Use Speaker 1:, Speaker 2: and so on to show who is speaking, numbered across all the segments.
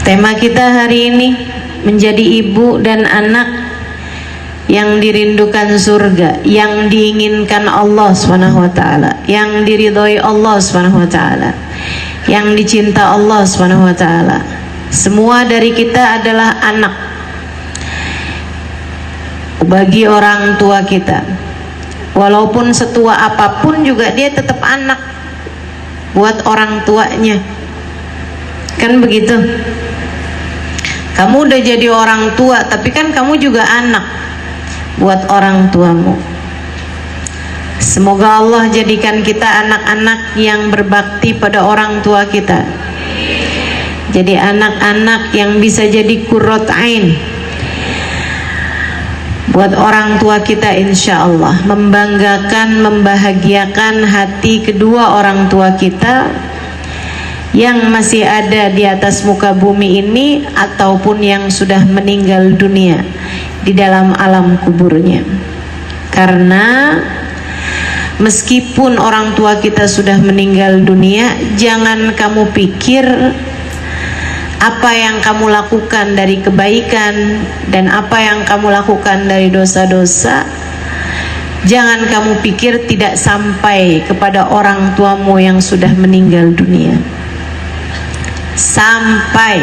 Speaker 1: Tema kita hari ini menjadi ibu dan anak yang dirindukan surga, yang diinginkan Allah SWT, yang diridhoi Allah SWT, yang dicinta Allah SWT. Semua dari kita adalah anak bagi orang tua kita. Walaupun setua apapun juga dia tetap anak buat orang tuanya. Kan begitu? Kamu udah jadi orang tua, tapi kan kamu juga anak buat orang tuamu. Semoga Allah jadikan kita anak-anak yang berbakti pada orang tua kita. Jadi anak-anak yang bisa jadi qurrat ain buat orang tua kita, insya Allah membanggakan, membahagiakan hati kedua orang tua kita yang masih ada di atas muka bumi ini ataupun yang sudah meninggal dunia di dalam alam kuburnya. Karena meskipun orang tua kita sudah meninggal dunia, jangan kamu pikir apa yang kamu lakukan dari kebaikan dan apa yang kamu lakukan dari dosa-dosa, jangan kamu pikir tidak sampai kepada orang tuamu yang sudah meninggal dunia. Sampai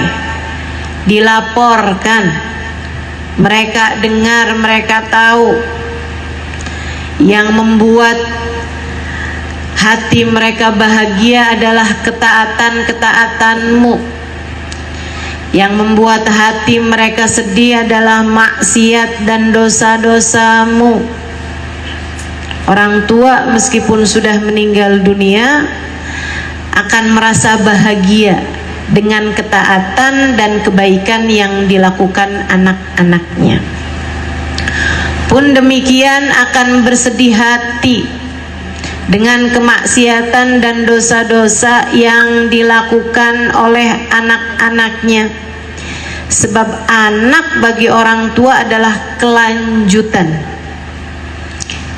Speaker 1: dilaporkan, mereka dengar, mereka tahu. Yang membuat hati mereka bahagia adalah ketaatan-ketaatanmu. Yang membuat hati mereka sedih adalah maksiat dan dosa-dosamu. Orang tua meskipun sudah meninggal dunia akan merasa bahagia dengan ketaatan dan kebaikan yang dilakukan anak-anaknya. Pun demikian akan bersedih hati dengan kemaksiatan dan dosa-dosa yang dilakukan oleh anak-anaknya. Sebab anak bagi orang tua adalah kelanjutan.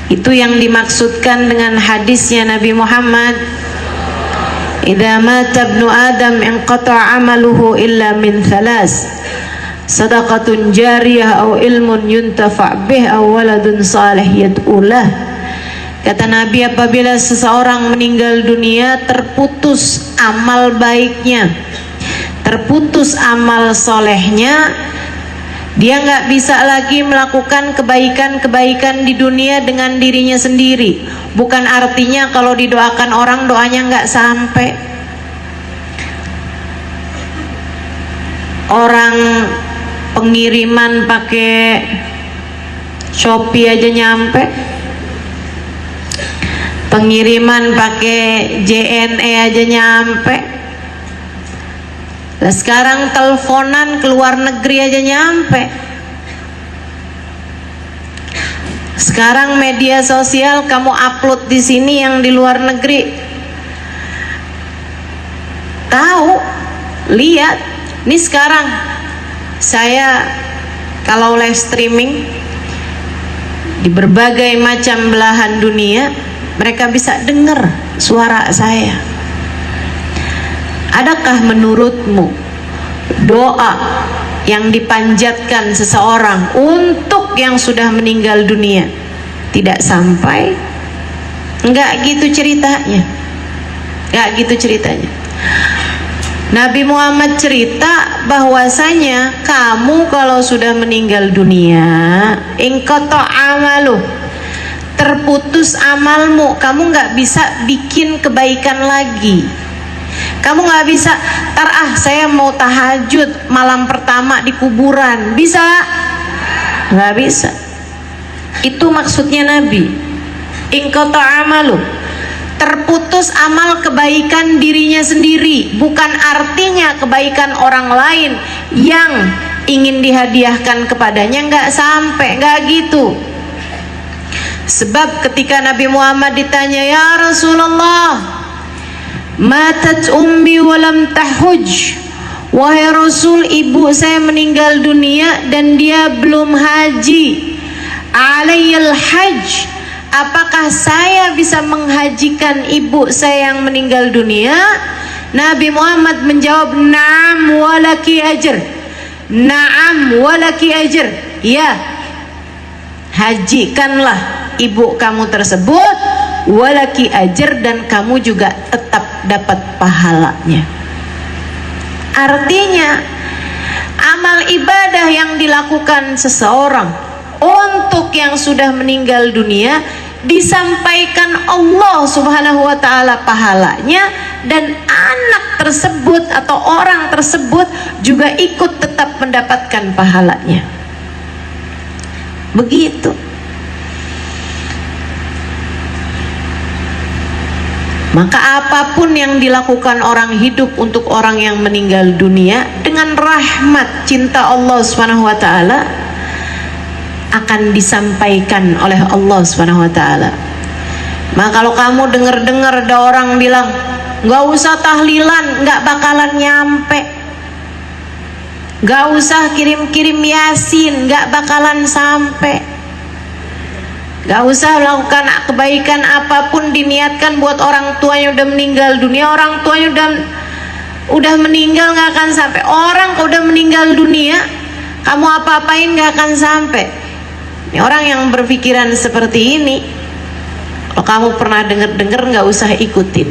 Speaker 1: Itu yang dimaksudkan dengan hadisnya Nabi Muhammad, idza mata ibnu adam inqata amaluhu illa min thalas, sadaqatun jariyah aw ilmun yuntafa' bih aw waladun salih yad'ulah. Kata Nabi, apabila seseorang meninggal dunia, terputus amal baiknya, terputus amal solehnya, dia nggak bisa lagi melakukan kebaikan-kebaikan di dunia dengan dirinya sendiri. Bukan artinya kalau didoakan orang doanya nggak sampai. Orang pengiriman pakai Shopee aja nyampe, pengiriman pakai JNE aja nyampe. Nah, sekarang teleponan ke luar negeri aja nyampe. Sekarang media sosial kamu upload di sini, yang di luar negeri tahu, lihat. Nih sekarang saya kalau live streaming di berbagai macam belahan dunia, mereka bisa dengar suara saya. Adakah menurutmu doa yang dipanjatkan seseorang untuk yang sudah meninggal dunia tidak sampai? Enggak gitu ceritanya. Enggak gitu ceritanya. Nabi Muhammad cerita bahwasanya kamu kalau sudah meninggal dunia, inqata amalu, terputus amalmu, kamu nggak bisa bikin kebaikan lagi. Kamu nggak bisa, saya mau tahajud malam pertama di kuburan, bisa? Nggak bisa. Itu maksudnya Nabi, inqata amalu, terputus amal kebaikan dirinya sendiri. Bukan artinya kebaikan orang lain yang ingin dihadiahkan kepadanya nggak sampai, nggak gitu. Sebab ketika Nabi Muhammad ditanya, ya Rasulullah, matat ummi walam tahuj, wahai Rasul, ibu saya meninggal dunia dan dia belum haji, alayyal hajj, apakah saya bisa menghajikan ibu saya yang meninggal dunia? Nabi Muhammad menjawab, "Na'am walaki ajr." Na'am walaki ajr. Ya, hajikanlah ibu kamu tersebut, walaki ajr, dan kamu juga tetap dapat pahalanya. Artinya, amal ibadah yang dilakukan seseorang untuk yang sudah meninggal dunia disampaikan Allah Subhanahu wa ta'ala pahalanya, dan anak tersebut atau orang tersebut juga ikut tetap mendapatkan pahalanya. Begitu. Maka apapun yang dilakukan orang hidup untuk orang yang meninggal dunia, dengan rahmat cinta Allah Subhanahu wa ta'ala akan disampaikan oleh Allah Subhanahu wa ta'ala. Maka kalau kamu dengar-dengar ada orang bilang, "Gak usah tahlilan, gak bakalan nyampe. Gak usah kirim-kirim yasin, gak bakalan sampai. Gak usah melakukan kebaikan apapun diniatkan buat orang tuanya udah meninggal dunia, orang tuanya udah meninggal gak akan sampai." Orang kalau udah meninggal dunia, kamu apa-apain gak akan sampai. Ini orang yang berpikiran seperti ini, kalau kamu pernah dengar-dengar, gak usah ikutin.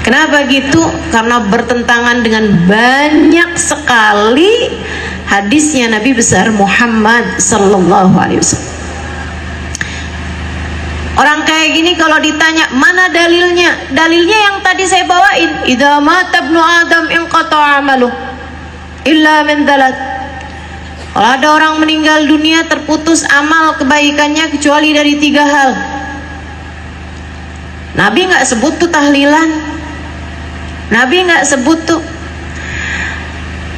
Speaker 1: Kenapa gitu? Karena bertentangan dengan banyak sekali hadisnya Nabi besar Muhammad sallallahu alaihi wasallam. Orang kayak gini kalau ditanya mana dalilnya, dalilnya yang tadi saya bawain, idza mata ibnu adam inqata amaluh illa min thalath. Kalau ada orang meninggal dunia, terputus amal kebaikannya kecuali dari 3 hal. Nabi nggak sebut tuh tahlilan, Nabi nggak sebut tuh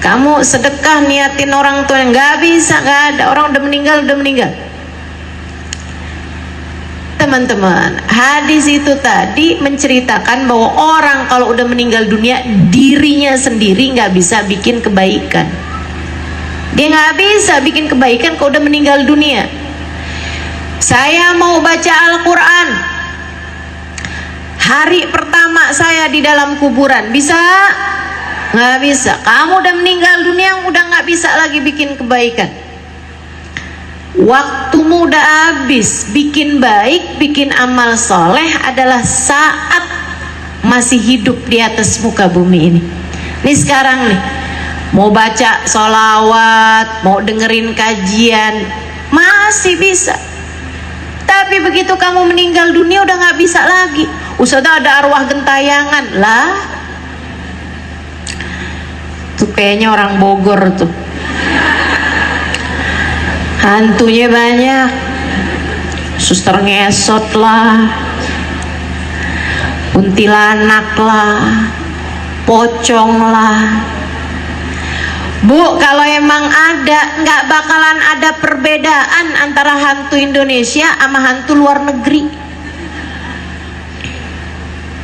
Speaker 1: kamu sedekah niatin orang tua, nggak bisa, nggak ada. Orang udah meninggal, udah meninggal. Teman-teman, hadis itu tadi menceritakan bahwa orang kalau udah meninggal dunia, dirinya sendiri nggak bisa bikin kebaikan. Dia nggak bisa bikin kebaikan kalau udah meninggal dunia. Saya mau baca Al-Quran, hari pertama saya di dalam kuburan, bisa? Nggak bisa. Kamu udah meninggal dunia, udah nggak bisa lagi bikin kebaikan. Waktumu udah habis bikin baik, bikin amal soleh adalah saat masih hidup di atas muka bumi ini. Nih sekarang nih, mau baca sholawat, mau dengerin kajian, masih bisa. Tapi begitu kamu meninggal dunia udah nggak bisa lagi. Ustazah ada arwah gentayangan lah. Tuh kayaknya orang Bogor tuh. Hantunya banyak, suster ngesot lah, kuntilanak lah, pocong lah. Bu, kalau emang ada, nggak bakalan ada perbedaan antara hantu Indonesia sama hantu luar negeri.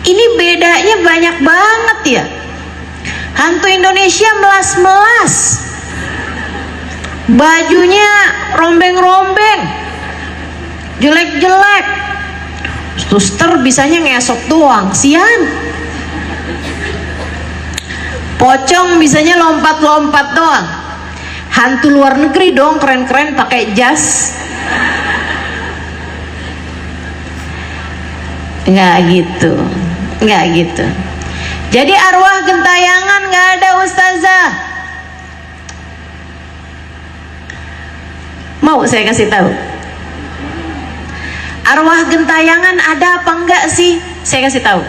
Speaker 1: Ini bedanya banyak banget ya. Hantu Indonesia melas-melas, bajunya rombeng-rombeng, jelek-jelek. Suster bisanya ngesot doang, sian. Pocong bisanya lompat-lompat doang. Hantu luar negeri dong, keren-keren pakai jas. Nggak gitu, nggak gitu. Jadi arwah gentayangan nggak ada, ustazah. Mau saya kasih tahu, arwah gentayangan ada apa enggak sih? Saya kasih tahu.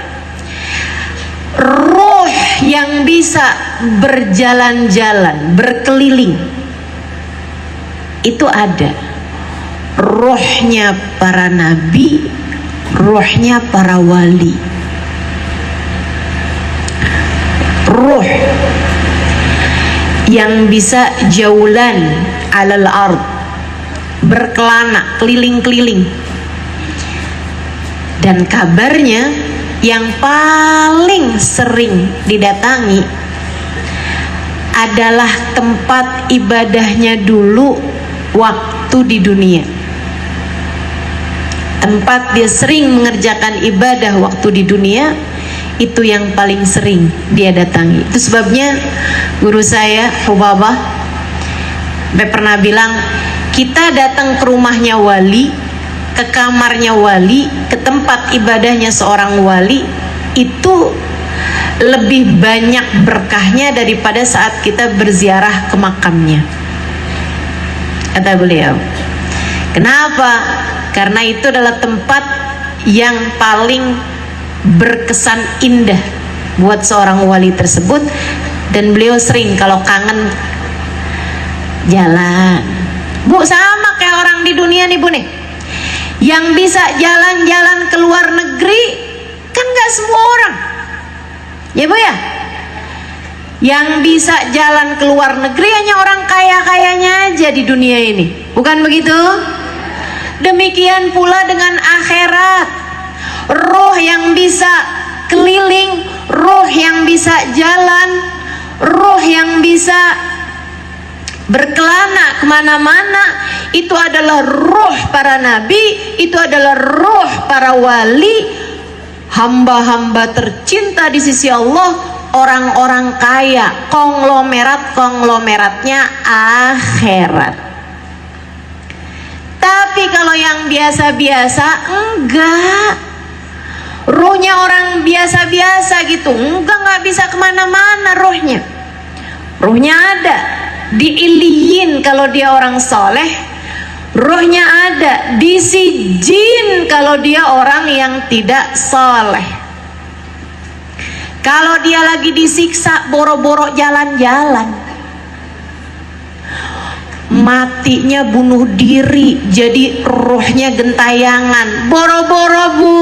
Speaker 1: Roh yang bisa berjalan-jalan, berkeliling, itu ada. Rohnya para nabi, rohnya para wali. Roh yang bisa jaulan alal ard, berkelana, keliling-keliling. Dan kabarnya yang paling sering didatangi adalah tempat ibadahnya dulu waktu di dunia. Tempat dia sering mengerjakan ibadah waktu di dunia, itu yang paling sering dia datangi. Itu sebabnya guru saya Hubabah pernah bilang, kita datang ke rumahnya wali, ke kamarnya wali, ke tempat ibadahnya seorang wali, itu lebih banyak berkahnya daripada saat kita berziarah ke makamnya, kata beliau. Kenapa? Karena itu adalah tempat yang paling berkesan indah buat seorang wali tersebut. Dan beliau sering kalau kangen jalan, Bu, sama kayak orang di dunia nih Bu nih, yang bisa jalan-jalan ke luar negeri kan gak semua orang ya Bu ya. Yang bisa jalan ke luar negeri hanya orang kaya-kayanya aja di dunia ini, bukan begitu? Demikian pula dengan akhirat. Roh yang bisa keliling, roh yang bisa jalan, roh yang bisa berkelana kemana-mana, itu adalah roh para nabi, itu adalah roh para wali, hamba-hamba tercinta di sisi Allah, orang-orang kaya, konglomeratnya akhirat. Tapi kalau yang biasa-biasa enggak, rohnya orang biasa-biasa gitu, enggak bisa kemana-mana rohnya. Rohnya ada di iliyin kalau dia orang soleh, rohnya ada di sijin kalau dia orang yang tidak soleh. Kalau dia lagi disiksa, boro-boro jalan-jalan, matinya bunuh diri, jadi rohnya gentayangan, boro-boro Bu.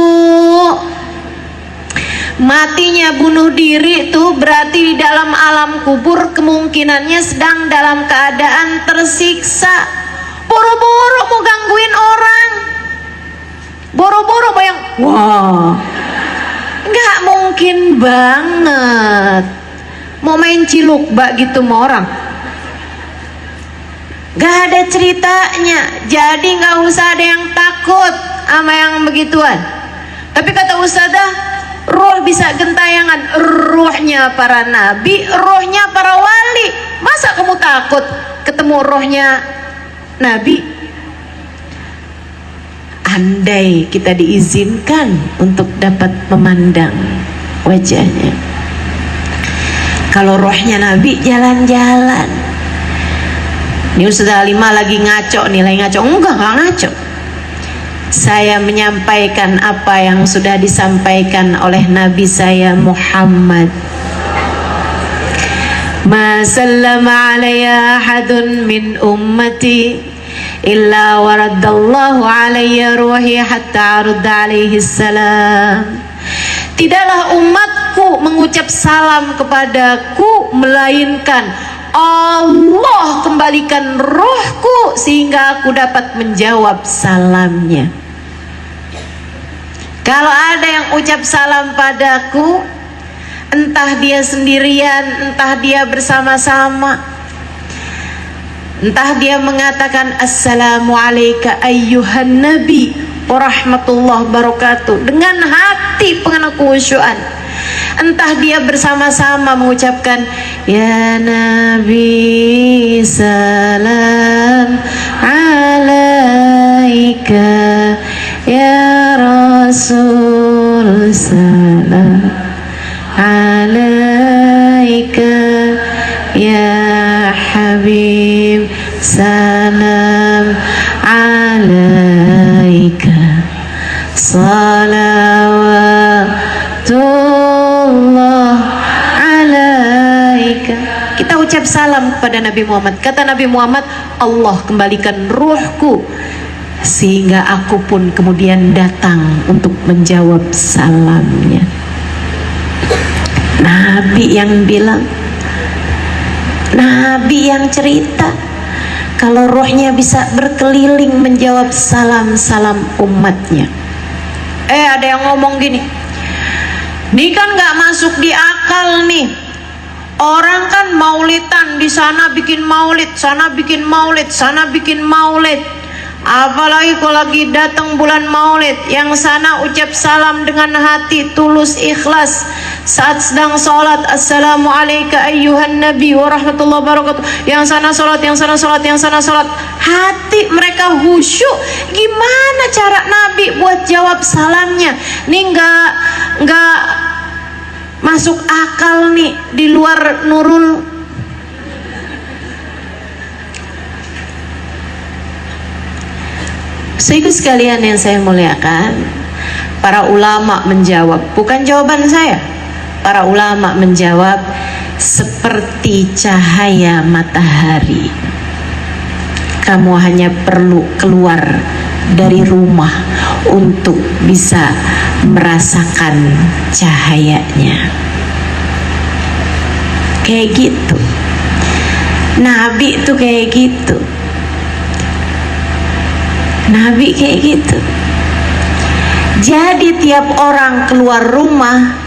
Speaker 1: Matinya bunuh diri itu berarti di dalam alam kubur kemungkinannya sedang dalam keadaan tersiksa. Boro-boro mau gangguin orang, boro-boro bayang, wah, nggak mungkin banget mau main cilukbak gitu sama orang. Gak ada ceritanya. Jadi nggak usah ada yang takut sama yang begituan. Tapi kata Ustazah, roh bisa gentayangan, rohnya para nabi, rohnya para wali. Masa kamu takut ketemu rohnya nabi? Andai kita diizinkan untuk dapat memandang wajahnya. Kalau rohnya nabi jalan-jalan. Ini Ustazah Halimah lagi ngaco, nilai ngaco. Enggak ngaco. Saya menyampaikan apa yang sudah disampaikan oleh Nabi saya Muhammad. Ma sallama alayya ahadun min ummati illa waradallahu alayya ruhi hatta arudda alaihi salam. Tidaklah umatku mengucap salam kepadaku melainkan Allah kembalikan rohku sehingga aku dapat menjawab salamnya. Kalau ada yang ucap salam padaku, entah dia sendirian, entah dia bersama-sama, entah dia mengatakan assalamualaikum ayyuhan nabi warahmatullahi wabarakatuh dengan hati penuh khusyuan, entah dia bersama-sama mengucapkan ya nabi salam alaika, ya rasul salam alaika, ya habib salam alaika, salawatullah alaika. Kita ucap salam kepada Nabi Muhammad. Kata Nabi Muhammad, Allah kembalikan ruhku sehingga aku pun kemudian datang untuk menjawab salamnya. Nabi yang bilang, Nabi yang cerita kalau rohnya bisa berkeliling menjawab salam-salam umatnya. Ada yang ngomong gini, ini kan nggak masuk di akal nih. Orang kan maulidan di sana bikin maulid, sana bikin maulid, sana bikin maulid. Apalagi kalau lagi datang bulan maulid, yang sana ucap salam dengan hati tulus ikhlas, saat sedang sholat, assalamualaikum ayyuhan nabi wa rahmatullahi wabarakatuh, yang sana sholat, yang sana sholat, yang sana sholat, hati mereka khusyuk. Gimana cara Nabi buat jawab salamnya? Nih nggak masuk akal nih, di luar nurul. Saudara sekalian yang saya muliakan, para ulama menjawab, bukan jawaban saya. Para ulama menjawab, seperti cahaya matahari. Kamu hanya perlu keluar dari rumah untuk bisa merasakan cahayanya. Kayak gitu. Nabi tuh kayak gitu. Nabi kayak gitu. Jadi tiap orang keluar rumah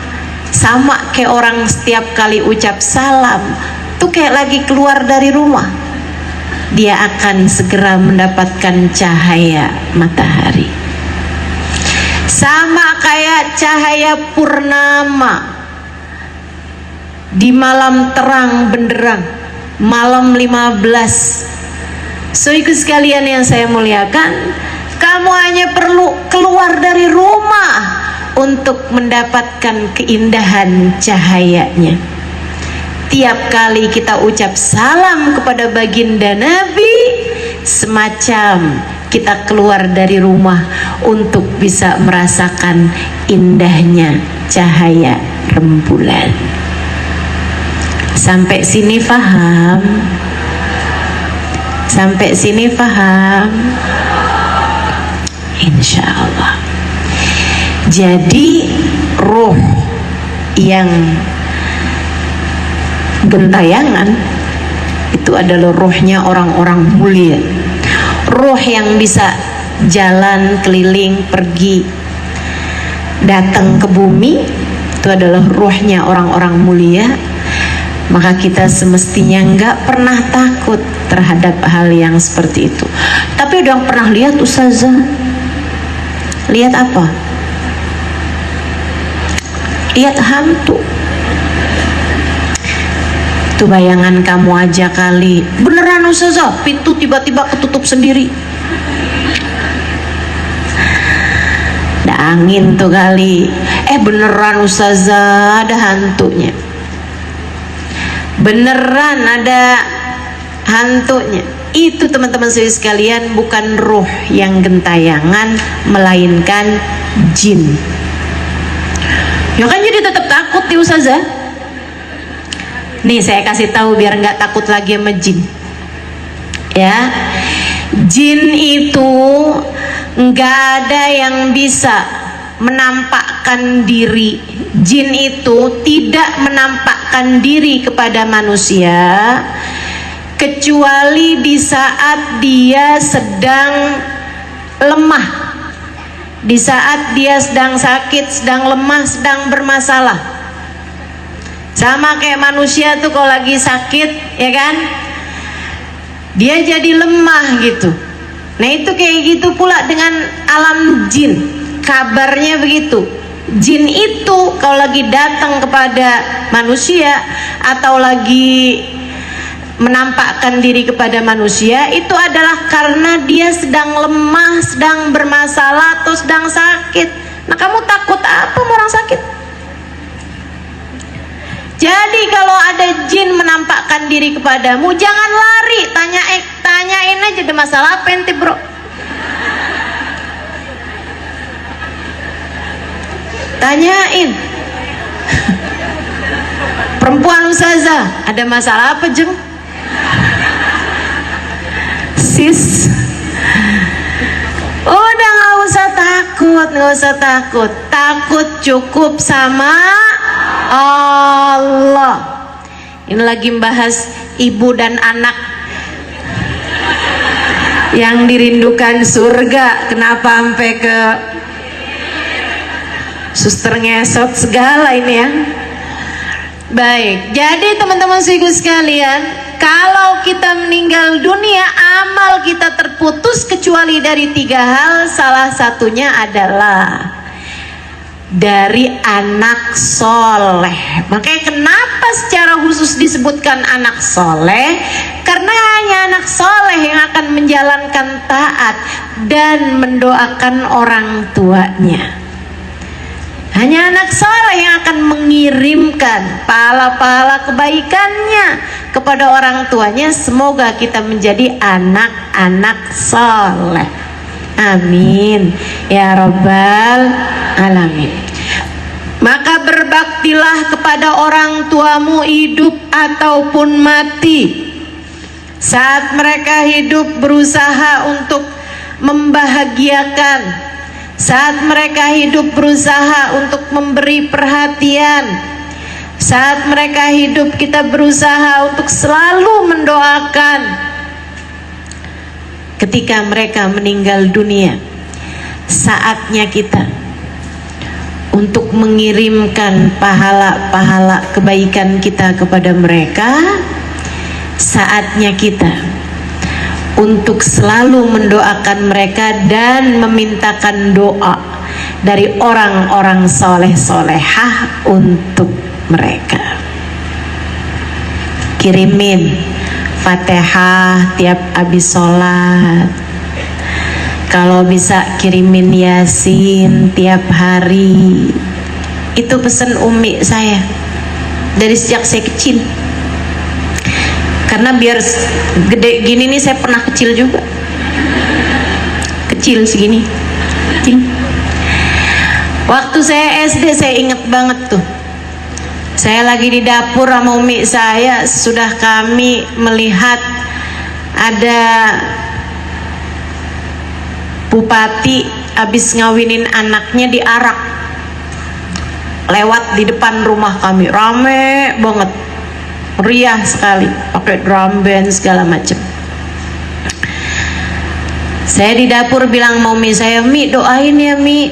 Speaker 1: sama kayak orang setiap kali ucap salam tuh kayak lagi keluar dari rumah, dia akan segera mendapatkan cahaya matahari. Sama kayak cahaya purnama di malam terang benderang, malam 15. Saudara sekalian yang saya muliakan, kamu hanya perlu keluar dari rumah untuk mendapatkan keindahan cahayanya. Tiap kali kita ucap salam kepada baginda Nabi, semacam kita keluar dari rumah untuk bisa merasakan indahnya cahaya rembulan. Sampai sini paham? Sampai sini paham? Insya Allah. Jadi ruh yang gentayangan itu adalah ruhnya orang-orang mulia. Ruh yang bisa jalan keliling, pergi, datang ke bumi, itu adalah ruhnya orang-orang mulia. Maka kita semestinya nggak pernah takut terhadap hal yang seperti itu. Tapi udah pernah lihat Ustazah? Lihat apa? Lihat hantu. Itu bayangan kamu aja kali. Beneran Ustazah, pintu tiba-tiba ketutup sendiri. Ada angin tuh kali. Beneran Ustazah, ada hantunya. Beneran ada hantunya. Itu teman-teman sekalian bukan ruh yang gentayangan, melainkan jin. Ya kan, jadi tetap takut di Ustazah. Nih saya kasih tahu biar nggak takut lagi sama jin. Ya, jin itu nggak ada yang bisa menampakkan diri. Jin itu tidak menampakkan diri kepada manusia kecuali di saat dia sedang lemah, di saat dia sedang sakit, sedang lemah, sedang bermasalah. Sama kayak manusia tuh kalau lagi sakit, ya kan, dia jadi lemah gitu. Nah itu kayak gitu pula dengan alam jin, kabarnya begitu. Jin itu kalau lagi datang kepada manusia atau lagi menampakkan diri kepada manusia, itu adalah karena dia sedang lemah, sedang bermasalah, atau sedang sakit. Nah kamu takut apa sama orang sakit? Jadi kalau ada jin menampakkan diri kepadamu, jangan lari, tanyain aja, ada masalah apa ente bro? Tanyain. Perempuan Ustazah, ada masalah apa jeng? Sis, udah nggak usah takut, nggak usah takut. Takut cukup sama Allah. Ini lagi membahas ibu dan anak yang dirindukan surga. Kenapa sampai ke suster ngesot segala ini ya? Baik, jadi teman-teman sekalian, kalau kita meninggal dunia, amal kita terputus kecuali dari 3 hal. Salah satunya adalah dari anak soleh. Makanya kenapa secara khusus disebutkan anak soleh? Karena hanya anak soleh yang akan menjalankan taat dan mendoakan orang tuanya. Hanya anak soleh yang akan mengirimkan pahala-pahala kebaikannya kepada orang tuanya. Semoga kita menjadi anak-anak soleh. Amin ya rabbal alamin. Maka berbaktilah kepada orang tuamu hidup ataupun mati. Saat mereka hidup berusaha untuk membahagiakan, saat mereka hidup berusaha untuk memberi perhatian, saat mereka hidup kita berusaha untuk selalu mendoakan. Ketika mereka meninggal dunia, saatnya kita untuk mengirimkan pahala-pahala kebaikan kita kepada mereka. Saatnya kita untuk selalu mendoakan mereka dan memintakan doa dari orang-orang soleh-solehah untuk mereka. Kirimin Fatihah tiap habis sholat. Kalau bisa kirimin Yasin tiap hari. Itu pesan Umi saya dari sejak saya kecil. Karena biar gede gini nih, saya pernah kecil juga. Kecil segini. Kecil. Waktu saya SD saya ingat banget tuh. Saya lagi di dapur sama Umi saya, sudah kami melihat ada bupati habis ngawinin anaknya diarak. Lewat di depan rumah kami, rame banget. Meriah sekali, pakai drum band segala macam. Saya di dapur bilang sama Umi saya, Mi doain ya Mi,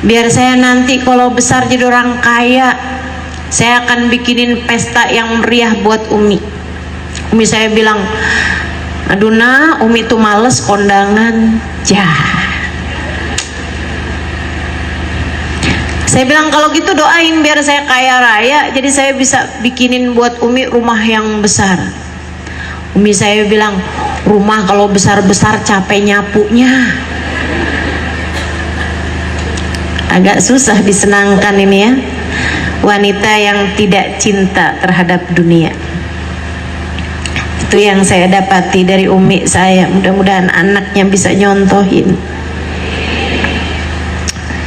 Speaker 1: biar saya nanti kalau besar jadi orang kaya, saya akan bikinin pesta yang meriah buat Umi. Umi saya bilang, aduh nah, Umi tuh males kondangan. Saya bilang kalau gitu doain biar saya kaya raya, jadi saya bisa bikinin buat Umi rumah yang besar. Umi saya bilang, rumah kalau besar-besar capek nyapunya. Agak susah disenangkan ini ya, wanita yang tidak cinta terhadap dunia. Itu yang saya dapati dari Umi saya. Mudah-mudahan anaknya bisa nyontohin.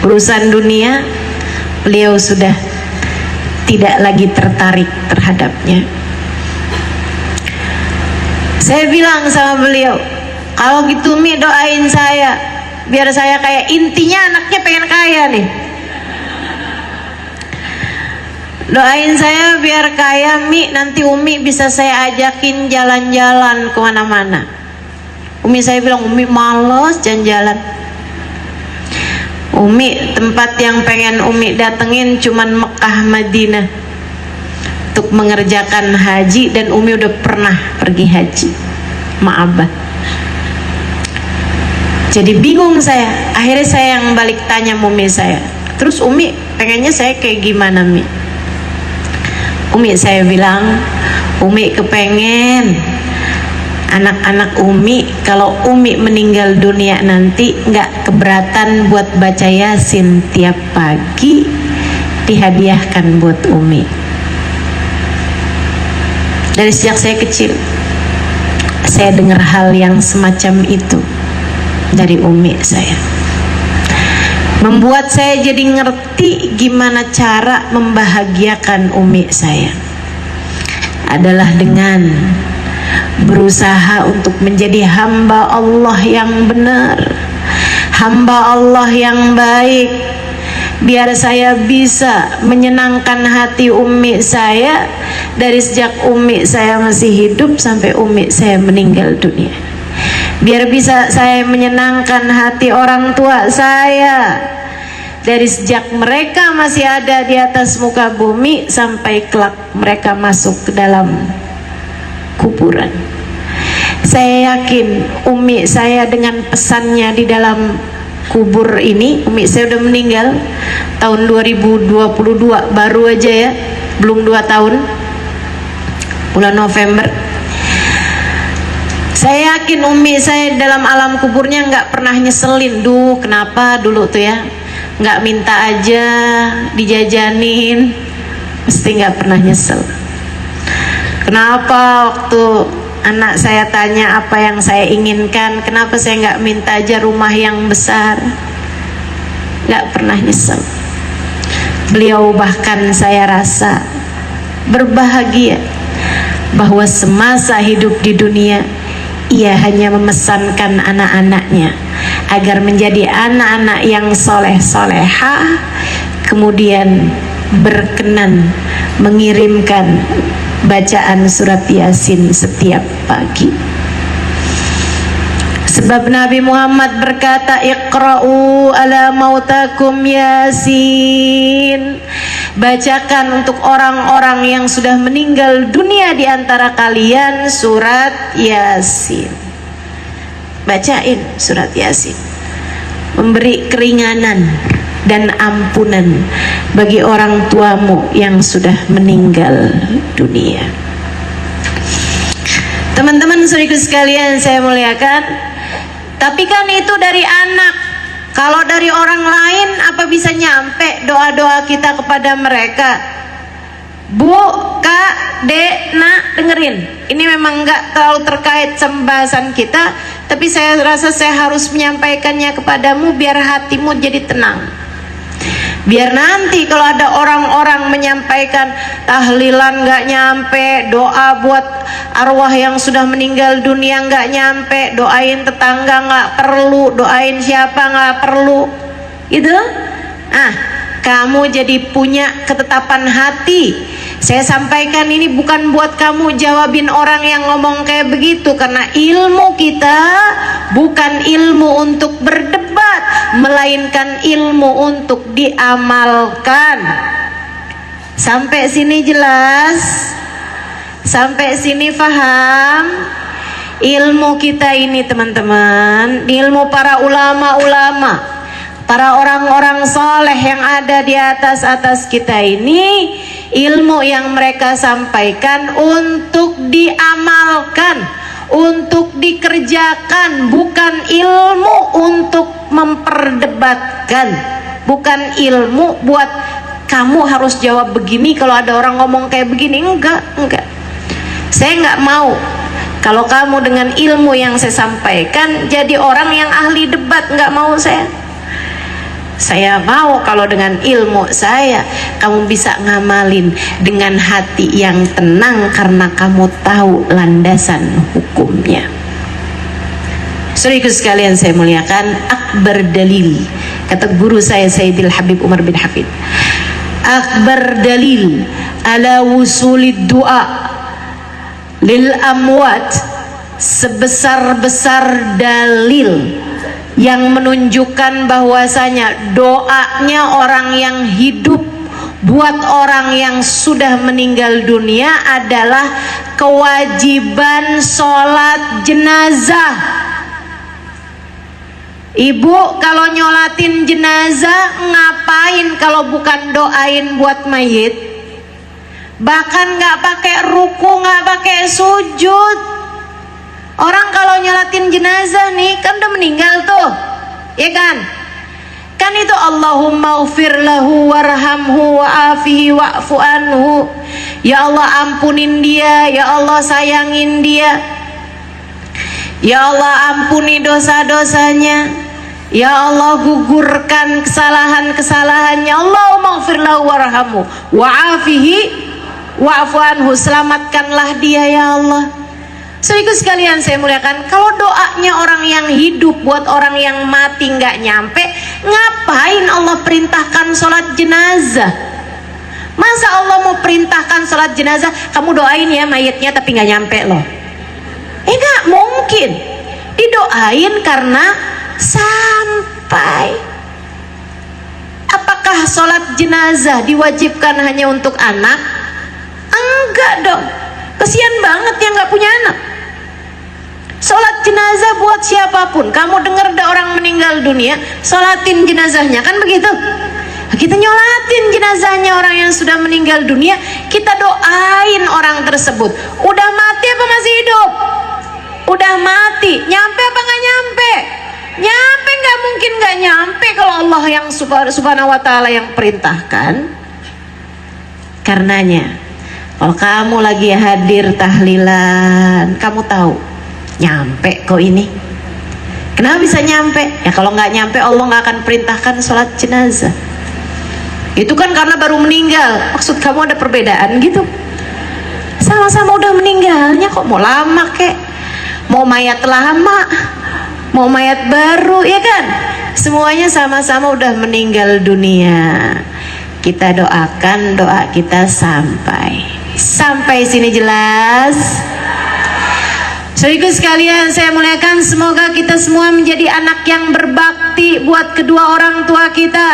Speaker 1: Urusan dunia beliau sudah tidak lagi tertarik terhadapnya. Saya bilang sama beliau, kalau gitu Mi doain saya biar saya kaya. Intinya anaknya pengen kaya nih. Doain saya biar kaya Mi, nanti Umi bisa saya ajakin jalan-jalan kemana-mana. Umi saya bilang, Umi males jalan-jalan. Umi tempat yang pengen Umi datengin cuman Mekah Madinah untuk mengerjakan haji, dan Umi udah pernah pergi haji ma Abah. Jadi bingung saya. Akhirnya saya yang balik tanya Umi saya, terus Umi pengennya saya kayak gimana Mi? Umi saya bilang, Umi kepengen anak-anak Umi kalau Umi meninggal dunia nanti nggak keberatan buat baca Yasin tiap pagi, dihadiahkan buat Umi. Dari sejak saya kecil saya dengar hal yang semacam itu dari Umi saya, membuat saya jadi ngerti gimana cara membahagiakan Umi saya adalah dengan berusaha untuk menjadi hamba Allah yang benar, hamba Allah yang baik, biar saya bisa menyenangkan hati Umi saya dari sejak Umi saya masih hidup sampai Umi saya meninggal dunia. Biar bisa saya menyenangkan hati orang tua saya dari sejak mereka masih ada di atas muka bumi sampai kelak mereka masuk ke dalam kuburan. Saya yakin Umi saya dengan pesannya di dalam kubur ini. Umi saya udah meninggal tahun 2022, baru aja ya, belum 2 tahun, bulan November. Saya yakin umi saya dalam alam kuburnya nggak pernah nyeselin, duh kenapa dulu tuh ya nggak minta aja dijajanin, mesti nggak pernah nyesel. Kenapa waktu anak saya tanya apa yang saya inginkan, kenapa saya nggak minta aja rumah yang besar, nggak pernah nyesel. Beliau bahkan saya rasa berbahagia bahwa semasa hidup di dunia ia hanya memesankan anak-anaknya agar menjadi anak-anak yang soleh-solehah, kemudian berkenan mengirimkan bacaan surat Yasin setiap pagi. Sebab Nabi Muhammad berkata, Iqra'u ala mautakum Yasin. Bacakan untuk orang-orang yang sudah meninggal dunia di antara kalian surat Yasin. Bacain surat Yasin, memberi keringanan dan ampunan bagi orang tuamu yang sudah meninggal dunia. Teman-teman saudaraku sekalian saya muliakan, tapi kan itu dari anak. Kalau dari orang lain apa bisa nyampe doa-doa kita kepada mereka? Bu, Kak, Dek, Nak, dengerin. Ini memang nggak terlalu terkait pembahasan kita, tapi saya rasa saya harus menyampaikannya kepadamu biar hatimu jadi tenang. Biar nanti kalau ada orang-orang menyampaikan tahlilan nggak nyampe, doa buat arwah yang sudah meninggal dunia nggak nyampe, doain tetangga nggak perlu, doain siapa nggak perlu, gitu. Kamu jadi punya ketetapan hati. Saya sampaikan ini bukan buat kamu jawabin orang yang ngomong kayak begitu, karena ilmu kita bukan ilmu untuk berdebat, melainkan ilmu untuk diamalkan. Sampai sini jelas? Sampai sini paham? Ilmu kita ini teman-teman, ilmu para ulama-ulama, para orang-orang soleh yang ada di atas kita ini, ilmu yang mereka sampaikan untuk diamalkan, untuk dikerjakan, bukan ilmu untuk memperdebatkan, bukan ilmu buat kamu harus jawab begini kalau ada orang ngomong kayak begini. Enggak. Saya nggak mau kalau kamu dengan ilmu yang saya sampaikan jadi orang yang ahli debat, nggak mau saya. Saya mau kalau dengan ilmu saya kamu bisa ngamalin dengan hati yang tenang karena kamu tahu landasan hukumnya. Saudaraku sekalian saya muliakan, akbar dalil, kata guru saya Sayyidil Habib Umar bin Hafid, akbar dalil ala wusulid du'a lil amwat, sebesar-besar dalil yang menunjukkan bahwasanya doanya orang yang hidup buat orang yang sudah meninggal dunia adalah kewajiban sholat jenazah. Ibu kalau nyolatin jenazah ngapain kalau bukan doain buat mayit? Bahkan nggak pakai ruku, nggak pakai sujud. Orang kalau nyolatin jenazah nih kan udah meninggal tuh, ya kan? Kan itu Allahumma ufir lahu warhamhu wa'afihi wa'fu anhu. Ya Allah ampunin dia, ya Allah sayangin dia, ya Allah ampuni dosa-dosanya, ya Allah gugurkan kesalahan-kesalahannya. Allahumma ufir lahu warhamhu wa'afihi wa'fu anhu, selamatkanlah dia ya Allah. Saudaraku sekalian saya muliakan, kalau doanya orang yang hidup buat orang yang mati nggak nyampe, ngapain Allah perintahkan sholat jenazah? Masa Allah mau perintahkan sholat jenazah, kamu doain ya mayitnya tapi nggak nyampe loh? Nggak mungkin. Didoain karena sampai. Apakah sholat jenazah diwajibkan hanya untuk anak? Enggak dong. Kesian banget yang nggak punya anak. Sholat jenazah buat siapapun. Kamu dengar ada orang meninggal dunia, sholatin jenazahnya, kan begitu? Kita nyolatin jenazahnya orang yang sudah meninggal dunia, kita doain orang tersebut. Udah mati apa masih hidup? Udah mati. Nyampe apa nggak nyampe? Nyampe, nggak mungkin nggak nyampe kalau Allah yang subhanahu wa ta'ala yang perintahkan. Karenanya kalau kamu lagi hadir tahlilan, kamu tahu nyampe kok ini. Kenapa bisa nyampe? Ya kalau nggak nyampe Allah nggak akan perintahkan sholat jenazah. Itu kan karena baru meninggal. Maksud kamu ada perbedaan gitu? Sama-sama udah meninggalnya kok mau lama kek, mau mayat lama, mau mayat baru, ya kan? Semuanya sama-sama udah meninggal dunia. Kita doakan, doa kita sampai sini jelas. Saudaraku sekalian, saya muliakan, semoga kita semua menjadi anak yang berbakti buat kedua orang tua kita.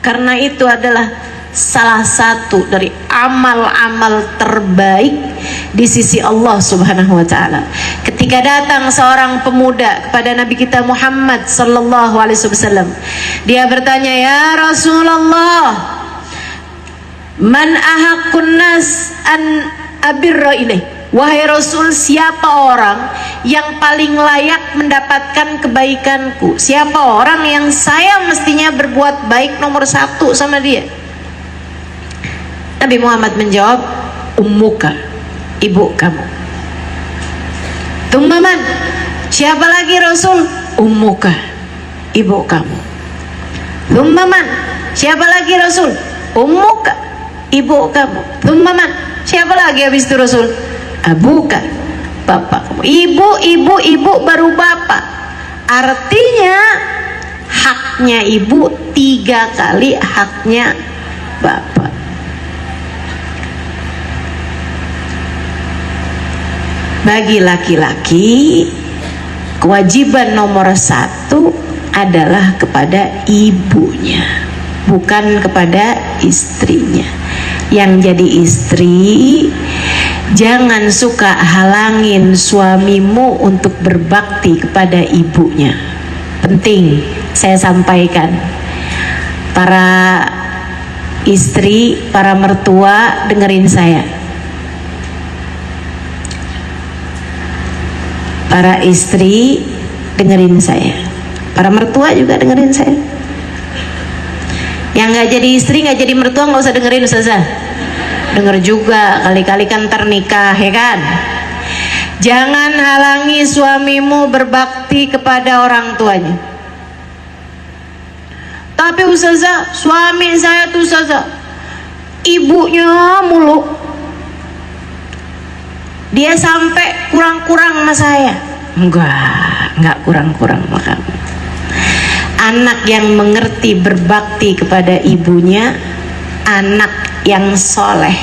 Speaker 1: Karena itu adalah salah satu dari amal-amal terbaik di sisi Allah Subhanahu wa ta'ala. Ketika datang seorang pemuda kepada Nabi kita Muhammad sallallahu alaihi wasallam, dia bertanya, "Ya Rasulullah, man ahaqqun nas an abirra ilaih?" Wahai Rasul, siapa orang yang paling layak mendapatkan kebaikanku? Siapa orang yang saya mestinya berbuat baik nomor satu sama dia? Nabi Muhammad menjawab, ummuka, ibu kamu. Tummaman, siapa lagi Rasul? Ummuka, ibu kamu. Tummaman, siapa lagi Rasul? Ummuka, ibu kamu. Tummaman, siapa lagi habis itu Rasul? Abuka, bapak kamu. Ibu baru bapak. Artinya haknya ibu 3 kali haknya bapak. Bagi laki-laki, kewajiban nomor 1 adalah kepada ibunya, bukan kepada istrinya. Yang jadi istri, jangan suka halangin suamimu untuk berbakti kepada ibunya. Penting saya sampaikan, para istri, para mertua, dengerin saya. Para istri, dengerin saya. Para mertua juga dengerin saya. Yang nggak jadi istri, nggak jadi mertua, nggak usah dengerin Ustazah. Denger juga, kali-kali kan ternikah, ya kan? Jangan halangi suamimu berbakti kepada orang tuanya. Tapi Ustazah, suami saya tuh Ustazah, ibunya mulu, dia sampai kurang-kurang sama saya. Enggak kurang-kurang sama kamu. Anak yang mengerti berbakti kepada ibunya, anak yang soleh.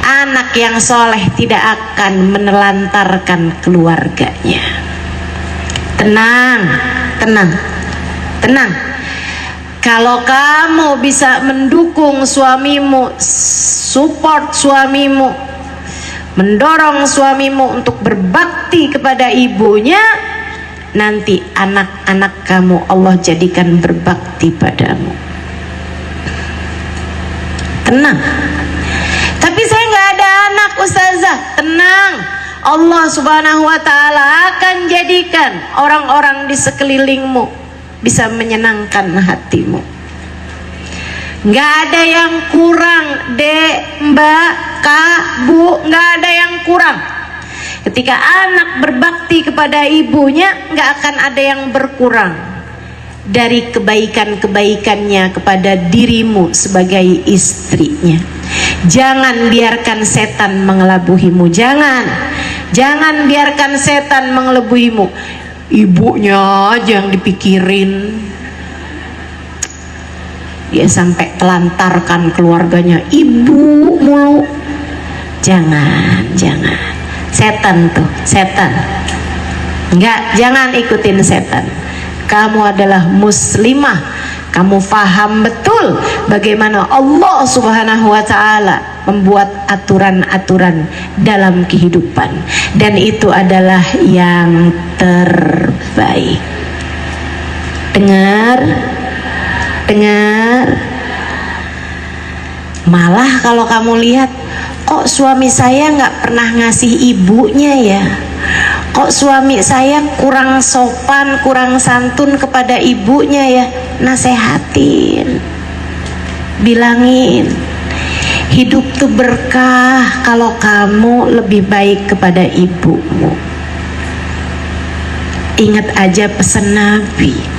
Speaker 1: Anak yang soleh tidak akan menelantarkan keluarganya. Tenang. Kalau kamu bisa mendukung suamimu, support suamimu, mendorong suamimu untuk berbakti kepada ibunya, nanti anak-anak kamu Allah jadikan berbakti padamu. Tenang. Tapi saya nggak ada anak Ustazah. Tenang, Allah Subhanahu wa ta'ala akan jadikan orang-orang di sekelilingmu bisa menyenangkan hatimu. Nggak ada yang kurang, Dek, Mbak, Kak, Bu, nggak ada yang kurang. Ketika anak berbakti kepada ibunya, nggak akan ada yang berkurang dari kebaikan-kebaikannya kepada dirimu sebagai istrinya. Jangan biarkan setan mengelabuhimu. Jangan biarkan setan mengelabuhimu. Ibunya aja yang dipikirin, dia sampai telantarkan keluarganya, ibu mulu. Jangan. Setan tuh, setan. Enggak, jangan ikutin setan. Kamu adalah muslimah, kamu faham betul bagaimana Allah Subhanahu wa Ta'ala membuat aturan-aturan dalam kehidupan, dan itu adalah yang terbaik. Dengar, malah kalau kamu lihat, kok suami saya nggak pernah ngasih ibunya ya, kok suami saya kurang sopan, kurang santun kepada ibunya ya, nasehatin, bilangin, hidup tuh berkah kalau kamu lebih baik kepada ibumu. Ingat aja pesan Nabi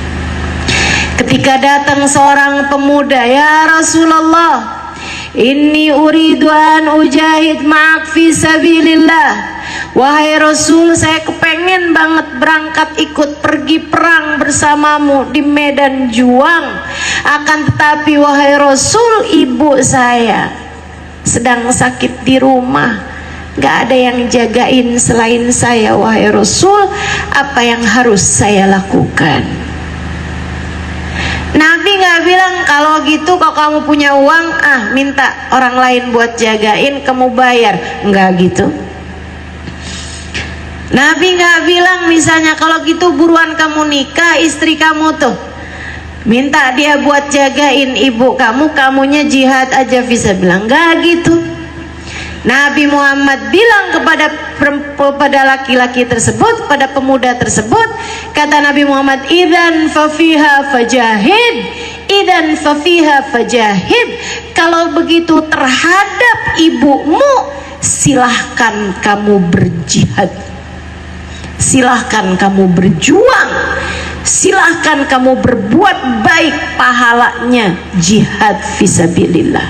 Speaker 1: ketika datang seorang pemuda, ya Rasulullah, inni uridu an ujahid ma'ak fi sabilillah. Wahai Rasul, saya kepengen banget berangkat ikut pergi perang bersamamu di medan juang. Akan tetapi wahai Rasul, ibu saya sedang sakit di rumah, gak ada yang jagain selain saya. Wahai Rasul, apa yang harus saya lakukan? Nabi gak bilang, kalau gitu kalau kamu punya uang, minta orang lain buat jagain, kamu bayar. Enggak gitu. Nabi gak bilang misalnya, kalau gitu buruan kamu nikah, istri kamu tuh minta dia buat jagain ibu kamu, kamunya jihad aja fisabilillah. Enggak gitu. Nabi Muhammad bilang kepada laki-laki tersebut, pada pemuda tersebut, kata Nabi Muhammad, idzan fafiha fajahid, idzan fafiha fajahid. Kalau begitu terhadap ibumu, silahkan kamu berjihad, silahkan kamu berjuang, silahkan kamu berbuat baik, pahalanya jihad fisabilillah.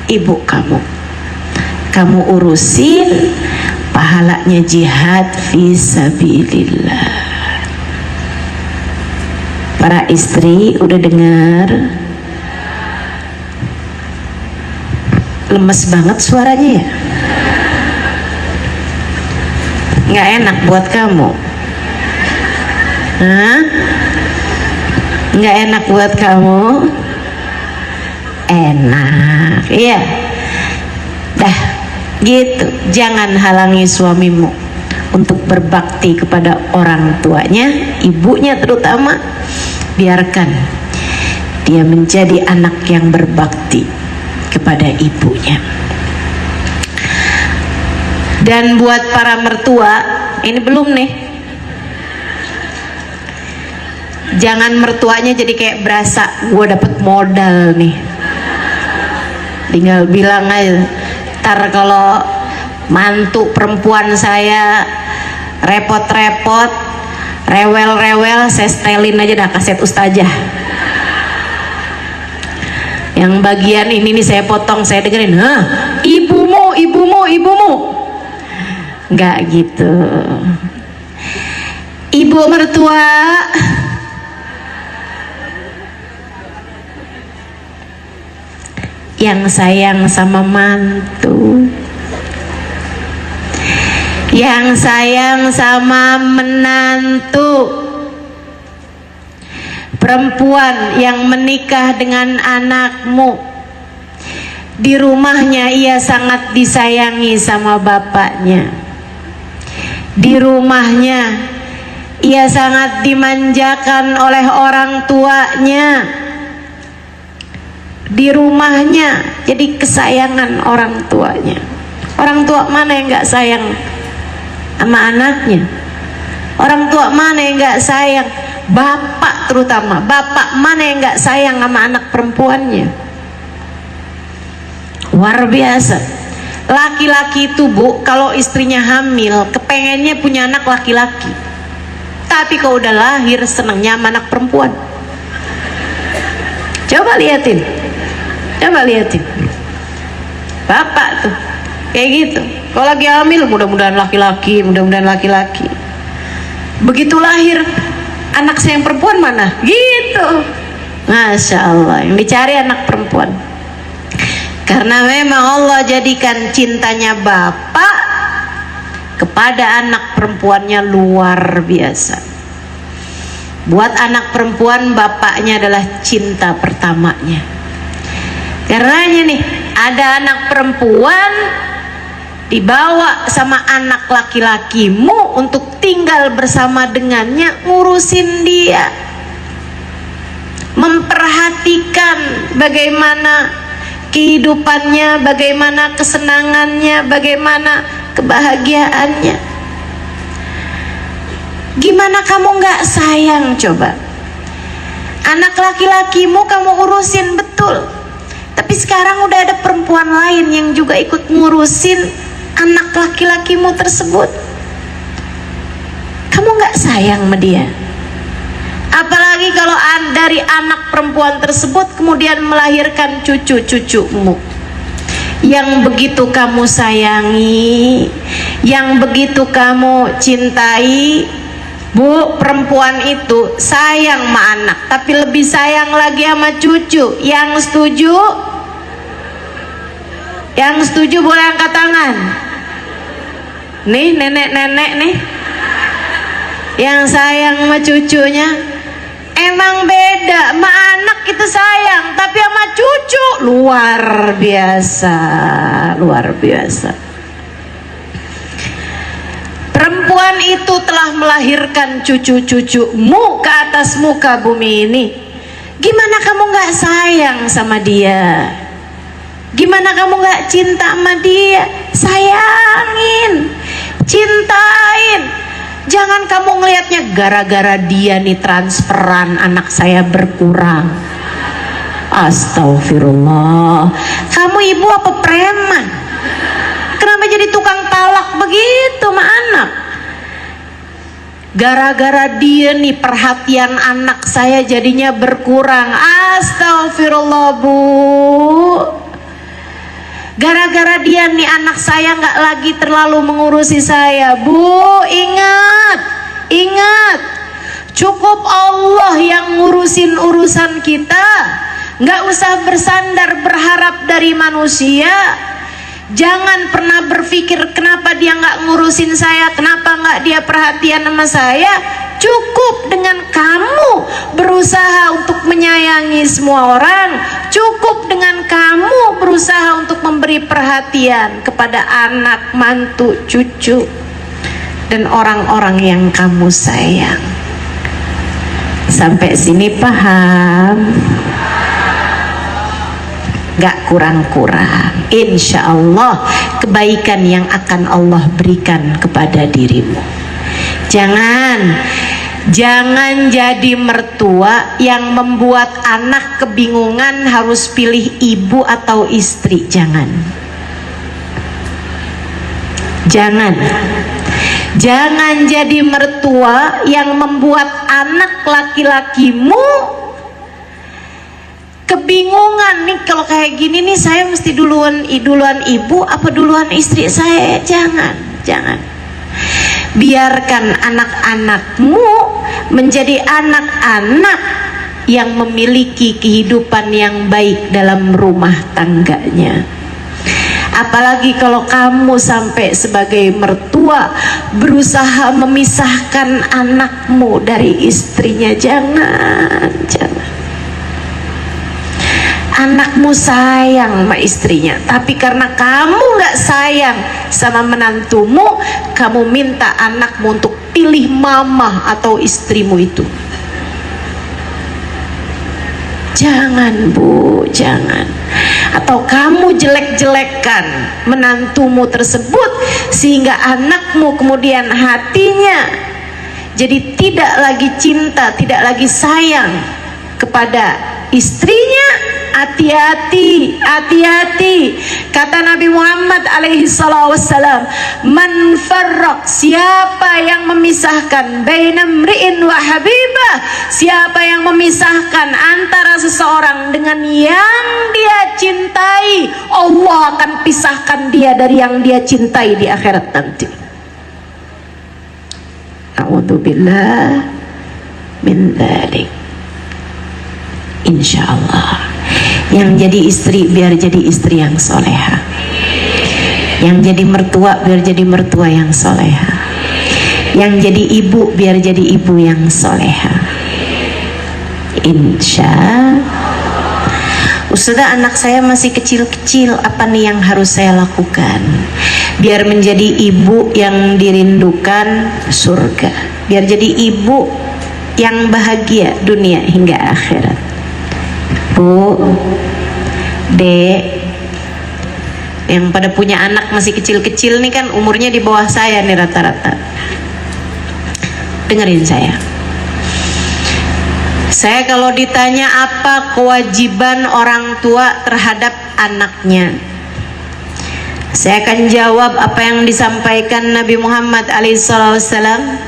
Speaker 1: Ibu kamu urusin, pahalanya jihad fisabilillah. Para istri udah dengar? Lemes banget suaranya ya, nggak enak buat kamu. Nggak enak buat kamu? Enak, iya. Dah gitu, jangan halangi suamimu untuk berbakti kepada orang tuanya, ibunya terutama. Biarkan dia menjadi anak yang berbakti kepada ibunya. Dan buat para mertua, ini belum nih, jangan mertuanya jadi kayak berasa gue dapet modal nih, tinggal bilang aja, ntar kalau mantu perempuan saya repot-repot, rewel-rewel, saya setelin aja dah kaset ustazah. Yang bagian ini nih saya potong, saya dengerin, ibumu, ibumu, ibumu. Nggak gitu. Ibu mertua yang sayang sama mantu, yang sayang sama menantu, perempuan yang menikah dengan anakmu, di rumahnya ia sangat disayangi sama bapaknya, di rumahnya ia sangat dimanjakan oleh orang tuanya, di rumahnya jadi kesayangan orang tuanya. Orang tua mana yang gak sayang sama anaknya? Orang tua mana yang gak sayang? Bapak terutama, bapak mana yang gak sayang sama anak perempuannya? Luar biasa. Laki-laki itu bu, kalau istrinya hamil, kepengennya punya anak laki-laki, tapi kalau udah lahir senengnya sama anak perempuan. Coba liatin, coba liatin, bapak tuh kayak gitu. Kalau lagi hamil, mudah-mudahan laki-laki, mudah-mudahan laki-laki. Begitu lahir, anak saya yang perempuan mana? Gitu. Masya Allah, yang dicari anak perempuan. Karena memang Allah jadikan cintanya bapak kepada anak perempuannya luar biasa. Buat anak perempuan, bapaknya adalah cinta pertamanya. Karenanya nih, ada anak perempuan dibawa sama anak laki-lakimu untuk tinggal bersama dengannya, ngurusin dia, memperhatikan bagaimana kehidupannya, bagaimana kesenangannya, bagaimana kebahagiaannya. Gimana kamu nggak sayang coba? Anak laki-lakimu kamu urusin betul, tapi sekarang udah ada perempuan lain yang juga ikut ngurusin anak laki-lakimu tersebut. Kamu nggak sayang sama dia? Apalagi kalau dari anak perempuan tersebut kemudian melahirkan cucu-cucumu yang begitu kamu sayangi, yang begitu kamu cintai. Bu, perempuan itu sayang sama anak, tapi lebih sayang lagi sama cucu. Yang setuju? Yang setuju boleh angkat tangan. Nih, nenek-nenek nih, yang sayang sama cucunya. Emang beda, sama anak itu sayang, tapi sama cucu luar biasa, luar biasa. Perempuan itu telah melahirkan cucu-cucumu ke atas muka bumi ini. Gimana kamu gak sayang sama dia? Gimana kamu gak cinta sama dia? Sayangin, cintain. Jangan kamu ngelihatnya gara-gara dia nih transferan anak saya berkurang. Astagfirullah. Kamu ibu apa preman? Kenapa jadi tukang talak begitu sama anak? Gara-gara dia nih perhatian anak saya jadinya berkurang. Astagfirullah, Bu. Gara-gara dia nih anak saya nggak lagi terlalu mengurusi saya. Bu, ingat, ingat, cukup Allah yang ngurusin urusan kita. Nggak usah bersandar berharap dari manusia. Jangan pernah berpikir kenapa dia nggak ngurusin saya, kenapa nggak dia perhatian sama saya. Cukup dengan kamu berusaha untuk menyayangi semua orang. Cukup dengan kamu berusaha untuk memberi perhatian kepada anak, mantu, cucu, dan orang-orang yang kamu sayang. Sampai sini paham? Gak kurang-kurang. Insya Allah kebaikan yang akan Allah berikan kepada dirimu. Jangan jadi mertua yang membuat anak kebingungan harus pilih ibu atau istri. Jangan jadi mertua yang membuat anak laki-lakimu kebingungan nih, kalau kayak gini nih saya mesti duluan ibu apa duluan istri saya. Jangan. Biarkan anak-anakmu menjadi anak-anak yang memiliki kehidupan yang baik dalam rumah tangganya. Apalagi kalau kamu sampai sebagai mertua berusaha memisahkan anakmu dari istrinya. Jangan. Anakmu sayang sama istrinya, tapi karena kamu gak sayang sama menantumu, kamu minta anakmu untuk pilih mama atau istrimu itu. Jangan, Bu, jangan. Atau kamu jelek-jelekan menantumu tersebut sehingga anakmu kemudian hatinya jadi tidak lagi cinta, tidak lagi sayang kepada istrinya. Hati-hati, hati-hati. Kata Nabi Muhammad alaihi salatu wassalam, man farraq, siapa yang memisahkan baina mri'in wa habibah, siapa yang memisahkan antara seseorang dengan yang dia cintai, Allah akan pisahkan dia dari yang dia cintai di akhirat nanti. A'udzubillah min dzalik. Insyaallah yang jadi istri biar jadi istri yang soleha, yang jadi mertua biar jadi mertua yang soleha, yang jadi ibu biar jadi ibu yang soleha. Insya Ustazah, anak saya masih kecil-kecil, apa nih yang harus saya lakukan biar menjadi ibu yang dirindukan surga, biar jadi ibu yang bahagia dunia hingga akhirat? Bu, Dek, yang pada punya anak masih kecil-kecil nih kan, umurnya di bawah saya nih rata-rata, dengerin saya. Saya kalau ditanya apa kewajiban orang tua terhadap anaknya, saya akan jawab apa yang disampaikan Nabi Muhammad alaihissalam.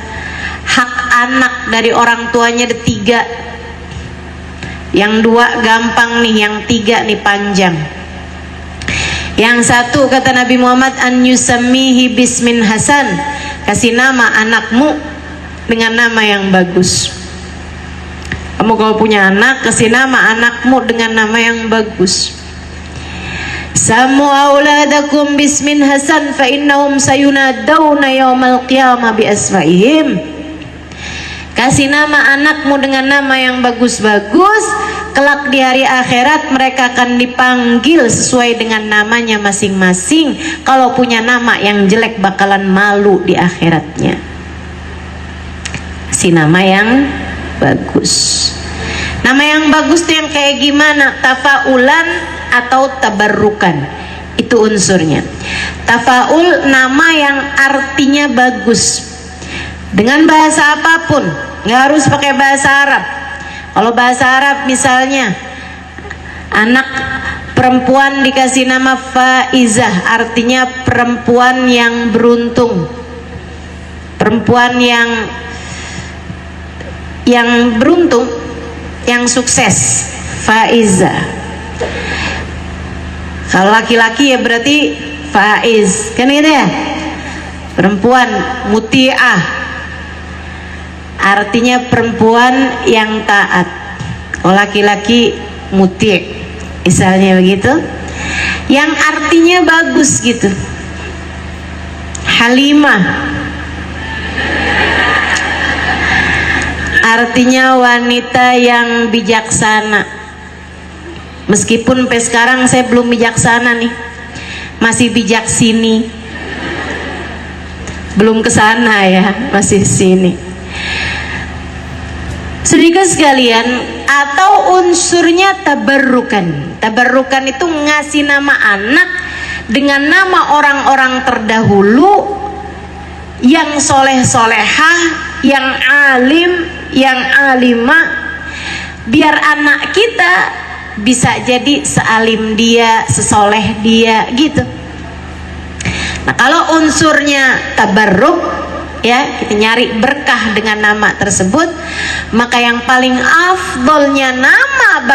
Speaker 1: Hak anak dari orang tuanya ada 3. Yang 2 gampang nih, yang 3 nih panjang. Yang 1 kata Nabi Muhammad, an yusammihi bismin hasan, kasih nama anakmu dengan nama yang bagus. Kamu kalau punya anak, kasih nama anakmu dengan nama yang bagus. Samu auladakum bismin hasan fa innahum sayunadawna yaumal qiyamah bi asma'ihim. Kasih nama anakmu dengan nama yang bagus-bagus, kelak di hari akhirat mereka akan dipanggil sesuai dengan namanya masing-masing. Kalau punya nama yang jelek bakalan malu di akhiratnya. Kasih nama yang bagus. Nama yang bagus tuh yang kayak gimana? Tafaulan atau tabarrukan, itu unsurnya. Tafaul, nama yang artinya bagus dengan bahasa apapun, nggak harus pakai bahasa Arab. Kalau bahasa Arab misalnya anak perempuan dikasih nama Faizah, artinya perempuan yang beruntung, perempuan yang beruntung, yang sukses, Faizah. Kalau laki-laki ya berarti Faiz, kan gitu ya. Perempuan Muti'ah, artinya perempuan yang taat. Kalau laki-laki Muti', misalnya begitu, yang artinya bagus gitu. Halimah, artinya wanita yang bijaksana. Meskipun sampai sekarang saya belum bijaksana nih, masih bijak sini, belum kesana ya, masih sini. Saudara sekalian, atau unsurnya tabarrukan. Tabarrukan itu ngasih nama anak dengan nama orang-orang terdahulu yang soleh-solehah, yang alim, yang alimah, biar anak kita bisa jadi sealim dia, sesoleh dia gitu. Nah, kalau unsurnya tabarruk, ya, kita nyari berkah dengan nama tersebut, maka yang paling afdolnya nama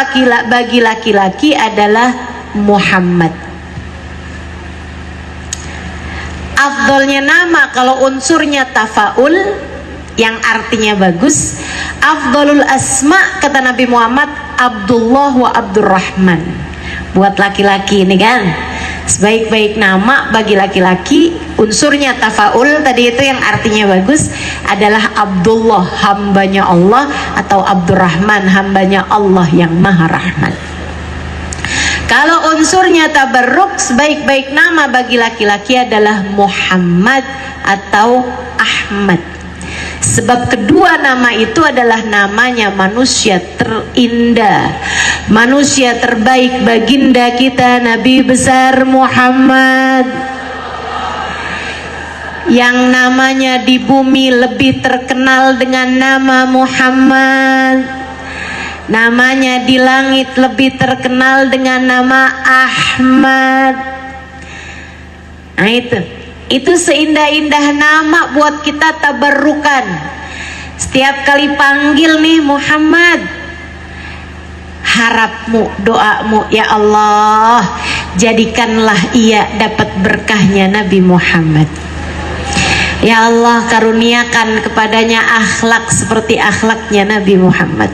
Speaker 1: bagi laki-laki adalah Muhammad. Afdolnya nama kalau unsurnya tafaul, yang artinya bagus, afdolul asma kata Nabi Muhammad Abdullah wa Abdurrahman. Buat laki-laki ini kan, sebaik-baik nama bagi laki-laki unsurnya tafaul tadi itu yang artinya bagus adalah Abdullah, hambanya Allah, atau Abdurrahman, hambanya Allah yang maha rahman. Kalau unsurnya tabarruk, sebaik-baik nama bagi laki-laki adalah Muhammad atau Ahmad. Sebab kedua nama itu adalah namanya manusia terindah, manusia terbaik, baginda kita Nabi besar Muhammad, yang namanya di bumi lebih terkenal dengan nama Muhammad, namanya di langit lebih terkenal dengan nama Ahmad. Nah itu seindah-indah nama buat kita tabarrukan. Setiap kali panggil nih Muhammad, harapmu, doamu, ya Allah, jadikanlah ia dapat berkahnya Nabi Muhammad. Ya Allah, karuniakan kepadanya akhlak seperti akhlaknya Nabi Muhammad.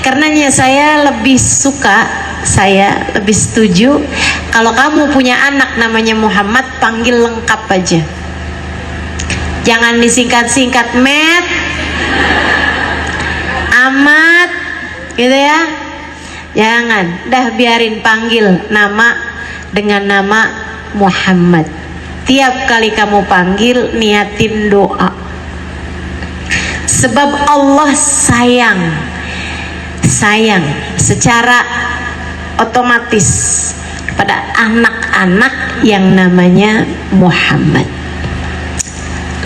Speaker 1: Karenanya saya lebih suka, saya lebih setuju kalau kamu punya anak namanya Muhammad, panggil lengkap aja. Jangan disingkat-singkat, Met, Ahmad, gitu ya. Jangan, dah biarin panggil nama dengan nama Muhammad. Tiap kali kamu panggil niatin doa, sebab Allah sayang secara otomatis pada anak-anak yang namanya Muhammad.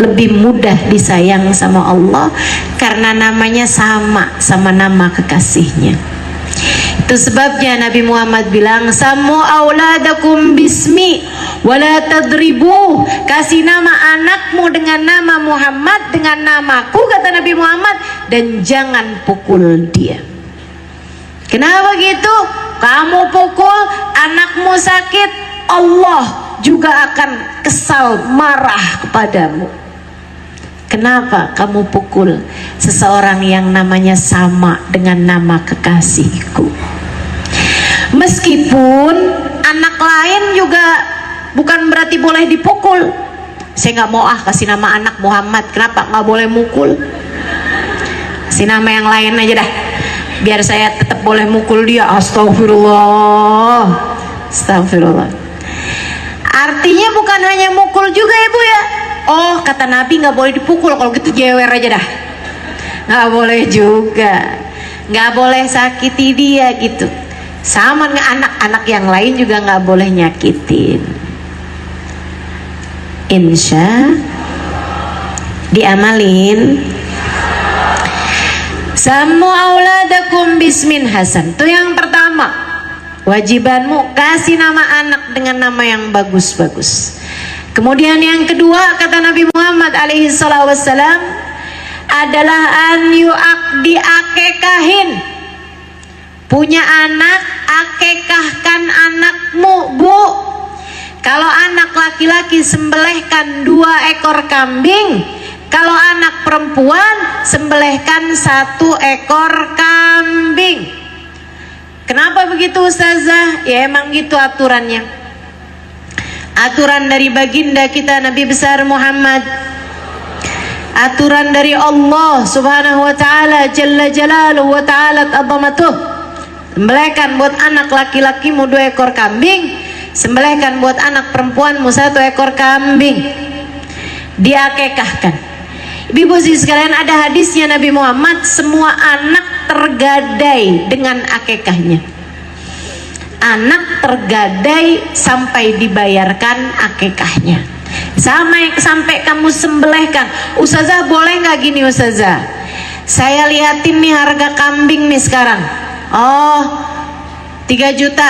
Speaker 1: Lebih mudah disayang sama Allah karena namanya sama nama kekasihnya. Itu sebabnya Nabi Muhammad bilang, "Sammu auladakum bismi wala tadribu." Kasih nama anakmu dengan nama Muhammad, dengan namaku, kata Nabi Muhammad, dan jangan pukul dia. Kenapa gitu? Kamu pukul, anakmu sakit, Allah juga akan kesal, marah kepadamu. Kenapa kamu pukul seseorang yang namanya sama dengan nama kekasihku? Meskipun anak lain juga bukan berarti boleh dipukul. Saya nggak mau kasih nama anak Muhammad, kenapa nggak boleh mukul? Kasih nama yang lain aja dah, biar saya tetap boleh mukul dia. Astagfirullah, astagfirullah. Artinya bukan hanya mukul juga ya Bu ya. Oh, kata Nabi nggak boleh dipukul, kalau gitu jewer aja dah. Nggak boleh juga, nggak boleh sakiti dia gitu. Sama dengan anak-anak yang lain juga nggak boleh nyakitin. Insya diamalin. Sammu auladakum bismin hasan. Itu yang pertama, wajibanmu kasih nama anak dengan nama yang bagus-bagus. Kemudian yang kedua, kata Nabi Muhammad alaihi salatu wassalam, adalah an diakekahin. Punya anak, akekahkan anakmu Bu. Kalau anak laki-laki sembelihkan 2 ekor kambing, kalau anak perempuan sembelihkan 1 ekor kambing. Kenapa begitu Ustazah? Ya emang gitu aturannya. Aturan dari baginda kita Nabi besar Muhammad, aturan dari Allah subhanahu wa ta'ala jalla jalaluhu wa ta'ala azamatuh. Sembelihkan buat anak laki-lakimu 2 ekor kambing, sembelihkan buat anak perempuanmu 1 ekor kambing, diakekahkan. Ibu sekalian, ada hadisnya Nabi Muhammad, semua anak tergadai dengan akekahnya. Anak tergadai sampai dibayarkan akekahnya. Sampai kamu sembelihkan. Ustazah boleh nggak gini Ustazah? Saya liatin nih harga kambing nih sekarang. Oh, 3 juta.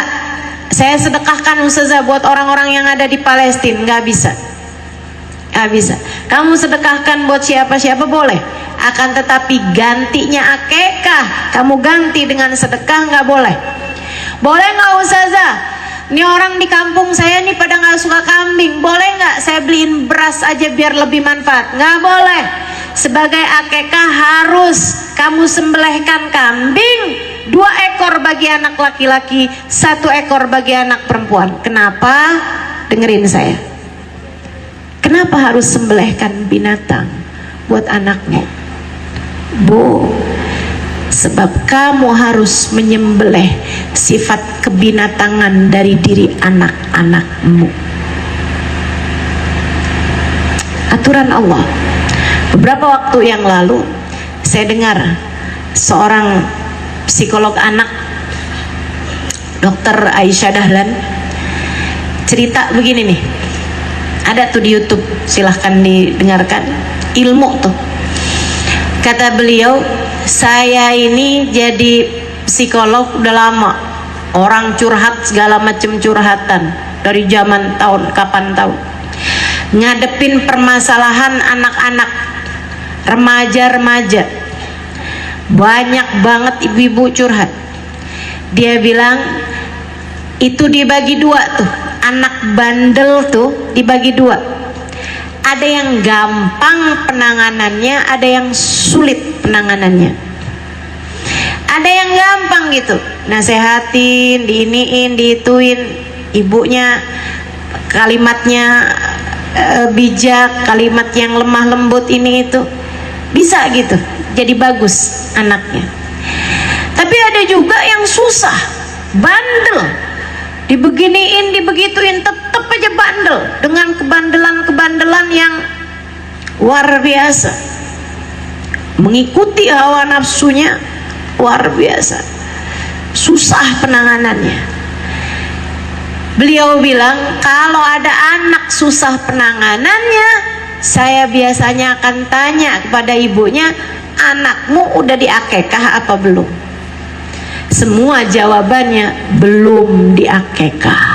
Speaker 1: Saya sedekahkan Ustazah buat orang-orang yang ada di Palestina. Nggak bisa. Nggak bisa. Kamu sedekahkan buat siapa-siapa boleh. Akan tetapi gantinya akekah, kamu ganti dengan sedekah nggak boleh. Boleh nggak Ustazah? Ini orang di kampung saya nih pada nggak suka kambing. Boleh nggak saya beliin beras aja biar lebih manfaat? Nggak boleh. Sebagai akekah harus kamu sembelihkan kambing 2 ekor bagi anak laki-laki, 1 ekor bagi anak perempuan. Kenapa? Dengerin saya. Kenapa harus sembelihkan binatang buat anakmu? Bu, sebab kamu harus menyembelih sifat kebinatangan dari diri anak-anakmu. Aturan Allah. Beberapa waktu yang lalu saya dengar seorang psikolog anak, Dr. Aisyah Dahlan, cerita begini nih. Ada tuh di YouTube, silahkan didengarkan. Ilmu tuh. Kata beliau, saya ini jadi psikolog udah lama. Orang curhat segala macam curhatan dari zaman tahun kapan tahu. Ngadepin permasalahan anak-anak, remaja-remaja. Banyak banget ibu-ibu curhat. Dia bilang itu dibagi 2 tuh. Anak bandel tuh dibagi 2. Ada yang gampang penanganannya, ada yang sulit penanganannya. Ada yang gampang gitu, nasehatin, diiniin, diituin, ibunya kalimatnya bijak, kalimat yang lemah lembut ini itu bisa gitu, jadi bagus anaknya. Tapi ada juga yang susah, bandel, dibeginiin, dibegituin, tetap aja bandel dengan kebandelan-kebandelan yang luar biasa, mengikuti hawa nafsunya luar biasa, susah penanganannya. Beliau bilang, kalau ada anak susah penanganannya, saya biasanya akan tanya kepada ibunya, anakmu udah diakekah apa belum? Semua jawabannya belum diakekah.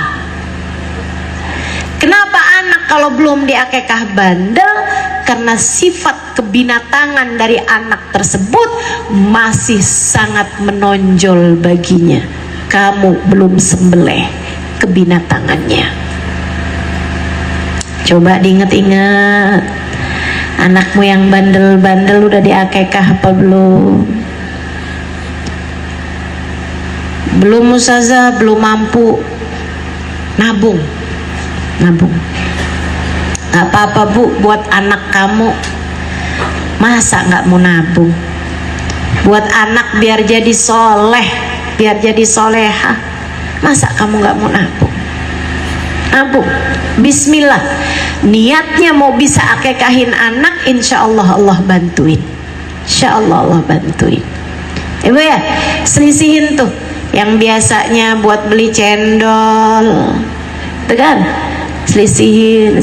Speaker 1: Kenapa anak kalau belum diakekah bandel? Karena sifat kebinatangan dari anak tersebut masih sangat menonjol baginya. Kamu belum sembelih kebinatangannya. Coba diingat-ingat, anakmu yang bandel-bandel udah diakekah apa belum? Belum ustazah, belum mampu. Nabung, nabung. Gak apa-apa bu, buat anak kamu. Masa gak mau nabung? Buat anak biar jadi soleh, biar jadi soleha. Masa kamu gak mau nabung? Nabung, bismillah. Niatnya mau bisa akekahin anak, insya Allah Allah bantuin. Insya Allah Allah bantuin. Ibu ya, selisihin tuh yang biasanya buat beli cendol, tuh kan? Selisihin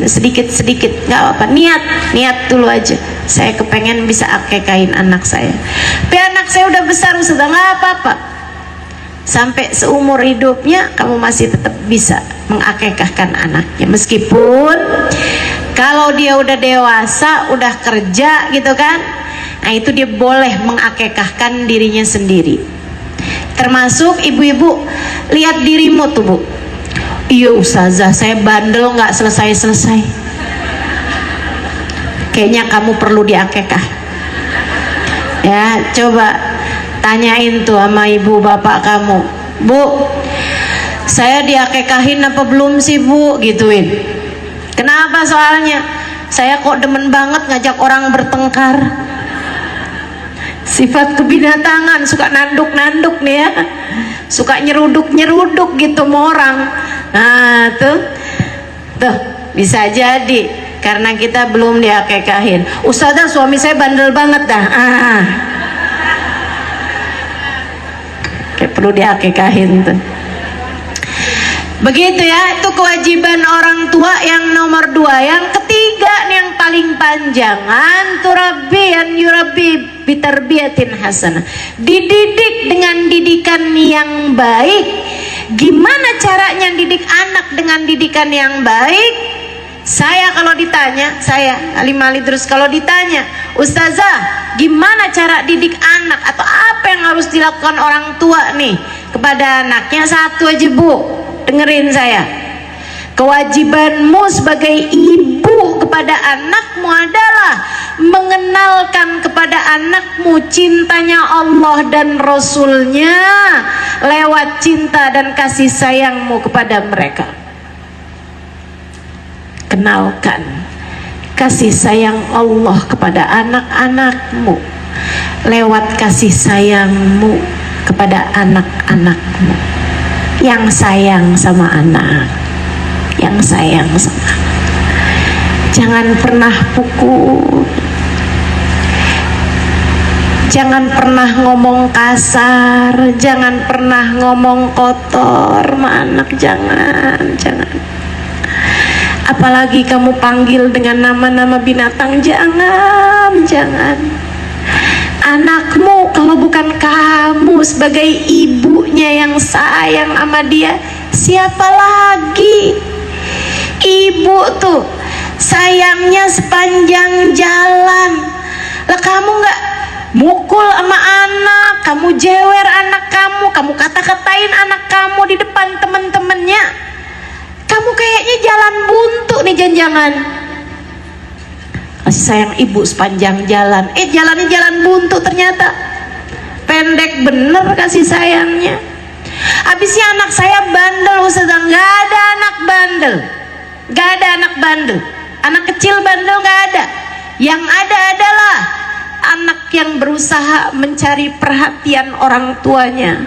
Speaker 1: sedikit-sedikit, nggak apa-apa. Niat dulu aja. Saya kepengen bisa akekahin anak saya. Tapi anak saya udah besar, sudah nggak apa-apa. Sampai seumur hidupnya kamu masih tetap bisa mengakekahkan anaknya, meskipun kalau dia udah dewasa, udah kerja gitu kan, nah itu dia boleh mengakekahkan dirinya sendiri. Termasuk ibu-ibu, lihat dirimu tuh bu. Iya ustazah, saya bandel nggak selesai-selesai. Kayaknya kamu perlu diakekah. Ya, coba tanyain tuh sama ibu bapak kamu, bu, saya diakekahin apa belum sih bu? Gituin. Kenapa? Soalnya saya kok demen banget ngajak orang bertengkar. Sifat kebinatangan, suka nanduk-nanduk nih ya, suka nyeruduk-nyeruduk gitu sama orang. Nah tuh bisa jadi karena kita belum diakekahin. Ustazah, suami saya bandel banget dah. Kayak perlu diakekahin tuh. Begitu ya, itu kewajiban orang tua yang nomor 2. Yang ketiga nih yang paling panjang, anturabbiyan yurabbi bitarbiyatin hasanah. Dididik dengan didikan yang baik. Gimana caranya didik anak dengan didikan yang baik? Saya kalau ditanya, saya Alimali terus kalau ditanya, ustazah, gimana cara didik anak atau apa yang harus dilakukan orang tua nih kepada anaknya? Satu aja bu, dengerin saya. Kewajibanmu sebagai ibu kepada anakmu adalah mengenalkan kepada anakmu cintanya Allah dan Rasulnya lewat cinta dan kasih sayangmu kepada mereka. Kenalkan kasih sayang Allah kepada anak-anakmu lewat kasih sayangmu kepada anak-anakmu yang sayang sama anak, yang sayang sama anak. Jangan pernah pukul, jangan pernah ngomong kasar, jangan pernah ngomong kotor sama anak. Jangan. Apalagi kamu panggil dengan nama-nama binatang, jangan. Anakmu kalau bukan kamu sebagai ibunya yang sayang sama dia, siapa lagi? Ibu tuh sayangnya sepanjang jalan. Lah kamu nggak mukul sama anak, kamu jewer anak kamu kata-katain anak kamu di depan temen-temennya, kamu kayaknya jalan buntu nih jangan. Kasih sayang ibu sepanjang jalan, jalannya jalan buntu, ternyata pendek bener kasih sayangnya. Habisnya anak saya bandel ustazah. Nggak ada anak bandel, nggak ada anak bandel, anak kecil bandel nggak ada. Yang ada adalah anak yang berusaha mencari perhatian orang tuanya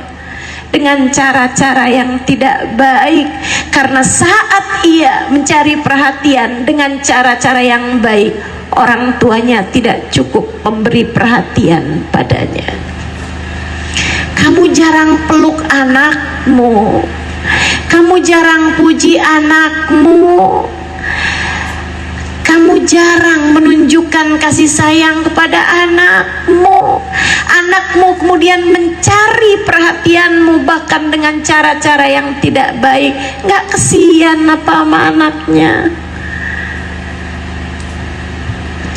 Speaker 1: dengan cara-cara yang tidak baik, karena saat ia mencari perhatian dengan cara-cara yang baik, orang tuanya tidak cukup memberi perhatian padanya. Kamu jarang peluk anakmu, kamu jarang puji anakmu, kamu jarang menunjukkan kasih sayang kepada anakmu. Anakmu kemudian mencari perhatianmu bahkan dengan cara-cara yang tidak baik. Nggak kesian apa sama anaknya?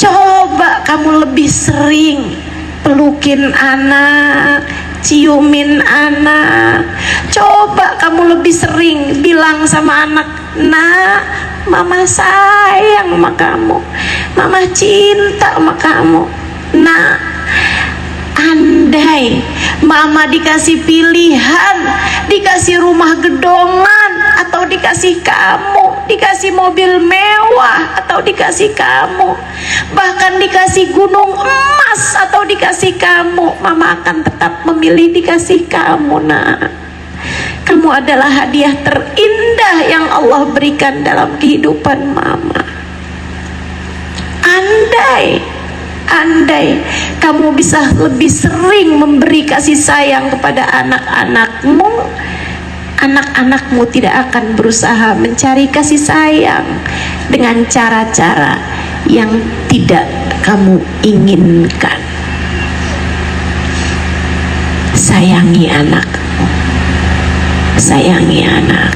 Speaker 1: Coba kamu lebih sering pelukin anak, ciumin anak. Coba kamu lebih sering bilang sama anak, "Nak, mama sayang sama kamu, mama cinta sama kamu." Nah, andai mama dikasih pilihan, dikasih rumah gedongan, atau dikasih kamu, dikasih mobil mewah, atau dikasih kamu, bahkan dikasih gunung emas, atau dikasih kamu, mama akan tetap memilih dikasih kamu. Nak, kamu adalah hadiah terindah yang Allah berikan dalam kehidupan mama. Andai kamu bisa lebih sering memberi kasih sayang kepada anak-anakmu, anak-anakmu tidak akan berusaha mencari kasih sayang dengan cara-cara yang tidak kamu inginkan. Sayangi anakmu, sayangi anak.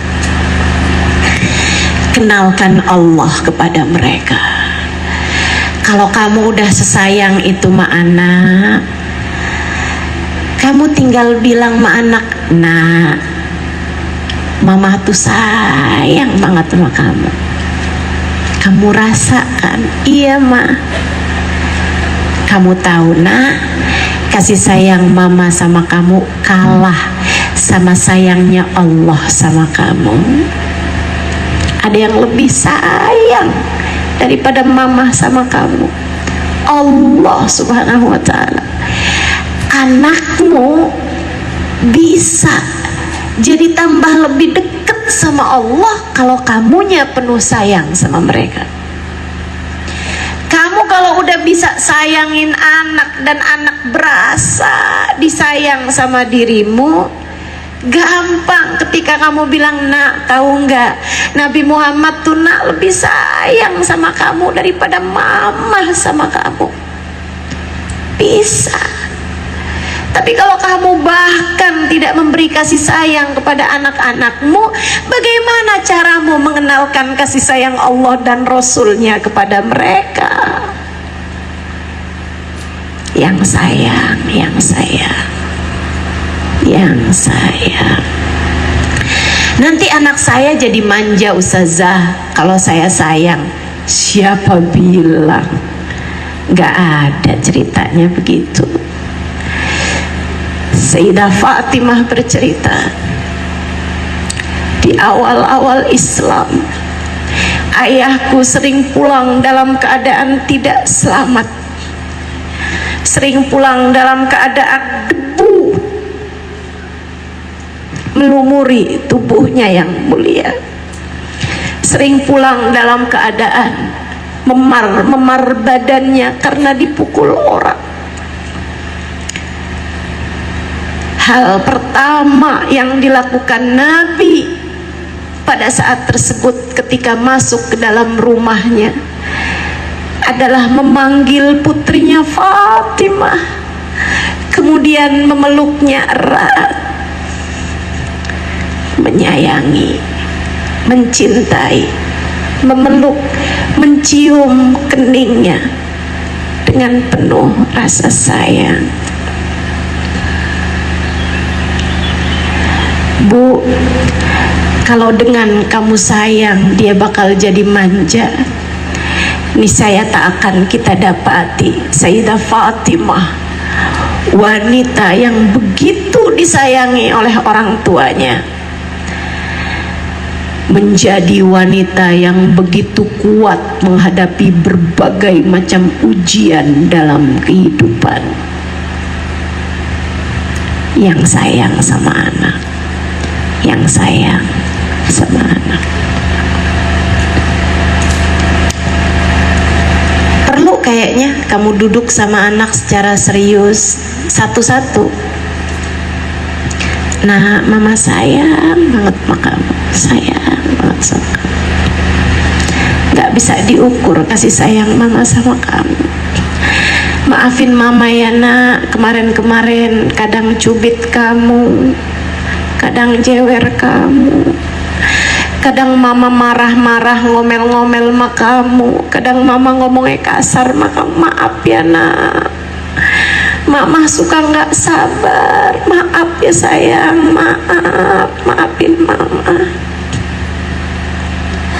Speaker 1: Kenalkan Allah kepada mereka. Kalau kamu udah sesayang itu sama anak, kamu tinggal bilang sama anak, "Nah, mama tuh sayang banget sama kamu. Kamu rasakan?" "Iya, Ma." "Kamu tahu, Nak, kasih sayang mama sama kamu kalah sama sayangnya Allah sama kamu. Ada yang lebih sayang daripada mama sama kamu, Allah Subhanahu wa ta'ala." Anakmu bisa jadi tambah lebih dekat sama Allah kalau kamunya penuh sayang sama mereka. Kamu kalau udah bisa sayangin anak dan anak berasa disayang sama dirimu, gampang ketika kamu bilang, "Nak, tahu nggak, Nabi Muhammad tuh, Nak, lebih sayang sama kamu daripada mama sama kamu." Bisa. Tapi kalau kamu bahkan tidak memberi kasih sayang kepada anak-anakmu, bagaimana caramu mengenalkan kasih sayang Allah dan Rasulnya kepada mereka? Yang sayang, yang sayang, yang sayang. Nanti anak saya jadi manja, Ustazah, kalau saya sayang. Siapa bilang? Gak ada ceritanya begitu. Sayyidah Fatimah bercerita, di awal-awal Islam, ayahku sering pulang dalam keadaan tidak selamat, sering pulang dalam keadaan debu melumuri tubuhnya yang mulia, sering pulang dalam keadaan memar badannya karena dipukul orang. Hal pertama yang dilakukan Nabi pada saat tersebut ketika masuk ke dalam rumahnya adalah memanggil putrinya Fatimah, kemudian memeluknya erat, menyayangi, mencintai, memeluk, mencium keningnya dengan penuh rasa sayang. Bu, kalau dengan kamu sayang dia bakal jadi manja, niscaya tak akan kita dapati Sayyidah Fatimah, wanita yang begitu disayangi oleh orang tuanya. menjadi wanita yang begitu kuat menghadapi berbagai macam ujian dalam kehidupan, yang sayang sama anak, yang sayang sama anak. Perlu kayaknya kamu duduk sama anak secara serius satu-satu. Nah, mama sayang banget sama kamu, sayang banget sama kamu. Gak bisa diukur kasih sayang mama sama kamu. Maafin mama ya nak, kemarin-kemarin kadang cubit kamu, kadang jewer kamu, kadang mama marah-marah ngomel-ngomel sama kamu, kadang mama ngomongnya kasar sama kamu. Maaf ya nak, mama suka nggak sabar, maaf ya sayang, maaf, maafin mama,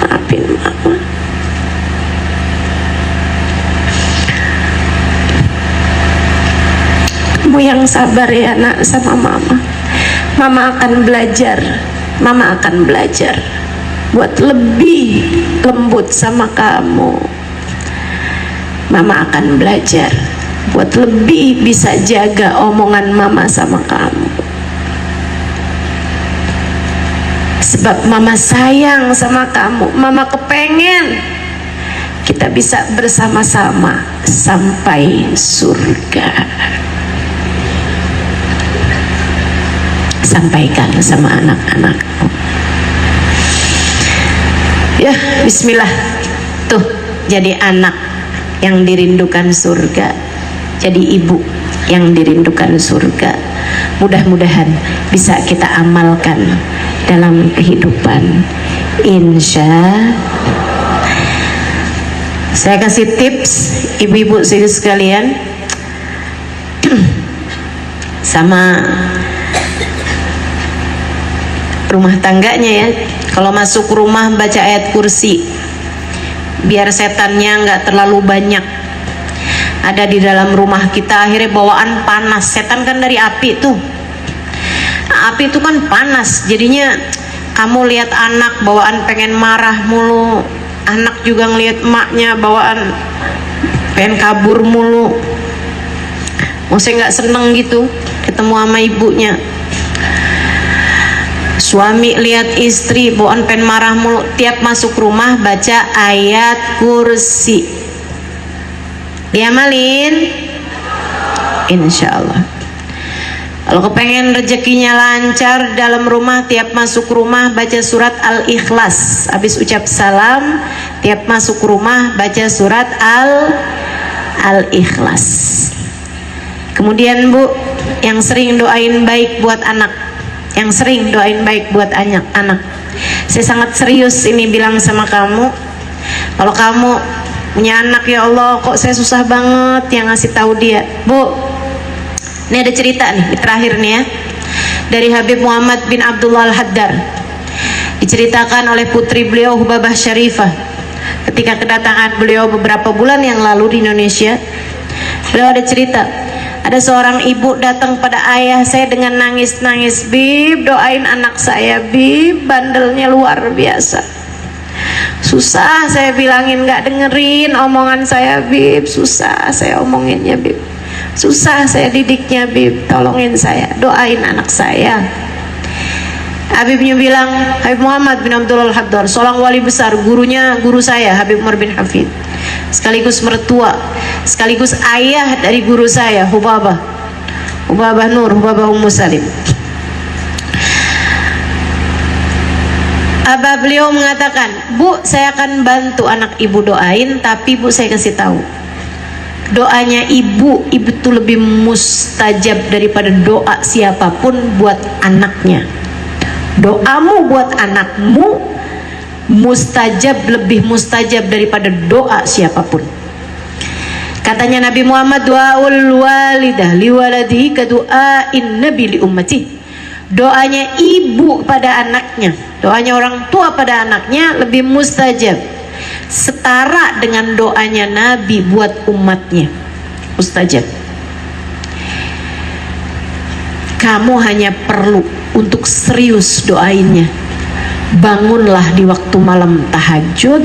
Speaker 1: maafin mama. Kamu yang sabar ya nak sama mama. Mama akan belajar, mama akan belajar buat lebih lembut sama kamu. Mama akan belajar buat lebih bisa jaga omongan mama sama kamu. Sebab mama sayang sama kamu. Mama kepengen kita bisa bersama-sama sampai surga. Sampaikan sama anak-anakmu. Ya, bismillah. Tuh, jadi anak yang dirindukan surga, jadi ibu yang dirindukan surga. Mudah-mudahan bisa kita amalkan dalam kehidupan. Saya kasih tips ibu-ibu sekalian sama rumah tangganya ya. Kalau masuk rumah baca ayat kursi, biar setannya nggak terlalu banyak ada di dalam rumah kita. Akhirnya bawaan panas, setan kan dari api tuh. Nah, api itu kan panas, jadinya kamu lihat anak bawaan pengen marah mulu, anak juga ngelihat emaknya bawaan pengen kabur mulu, maksudnya nggak seneng gitu ketemu sama ibunya. Suami lihat istri bawaan pengen marah mulu, tiap masuk rumah baca ayat kursi, diamalin insya Allah. Kalau kepengen rezekinya lancar dalam rumah, tiap masuk rumah baca surat Al-Ikhlas. Habis ucap salam, tiap masuk rumah baca surat Al-Ikhlas. Kemudian Bu, yang sering doain baik buat anak, yang sering doain baik buat anak. Saya sangat serius ini bilang sama kamu. Kalau kamu punya anak, ya Allah kok saya susah banget yang ngasih tahu dia. Bu, ini ada cerita nih, terakhir nih ya, dari Habib Muhammad bin Abdullah Al-Haddar. Diceritakan oleh putri beliau Hubabah Syarifah ketika kedatangan beliau beberapa bulan yang lalu di Indonesia. Beliau ada cerita, ada seorang ibu datang pada ayah saya dengan nangis-nangis, "Bib, doain anak saya, Bib, bandelnya luar biasa. Susah saya bilangin, nggak dengerin omongan saya, Bib, susah saya omonginnya, Bib. Susah saya didiknya, Bib, tolongin saya, doain anak saya." Habibnya bilang, Habib Muhammad bin Abdullah Al-Haddar, seorang wali besar, gurunya guru saya Habib Umar bin Hafid, sekaligus mertua, sekaligus ayah dari guru saya Hubabah Nur, Hubabah Ummu Salim. Abah beliau mengatakan, "Bu, saya akan bantu anak ibu doain, tapi Bu saya kasih tahu, doanya ibu itu lebih mustajab daripada doa siapapun buat anaknya. Doamu buat anakmu mustajab, lebih mustajab daripada doa siapapun." Katanya Nabi Muhammad, "Du'aul walidah liwaladihi kadu'ain nabi li ummati." Doanya ibu pada anaknya, doanya orang tua pada anaknya lebih mustajab, setara dengan doanya Nabi buat umatnya, mustajab. Kamu hanya perlu untuk serius doainnya, bangunlah di waktu malam tahajud.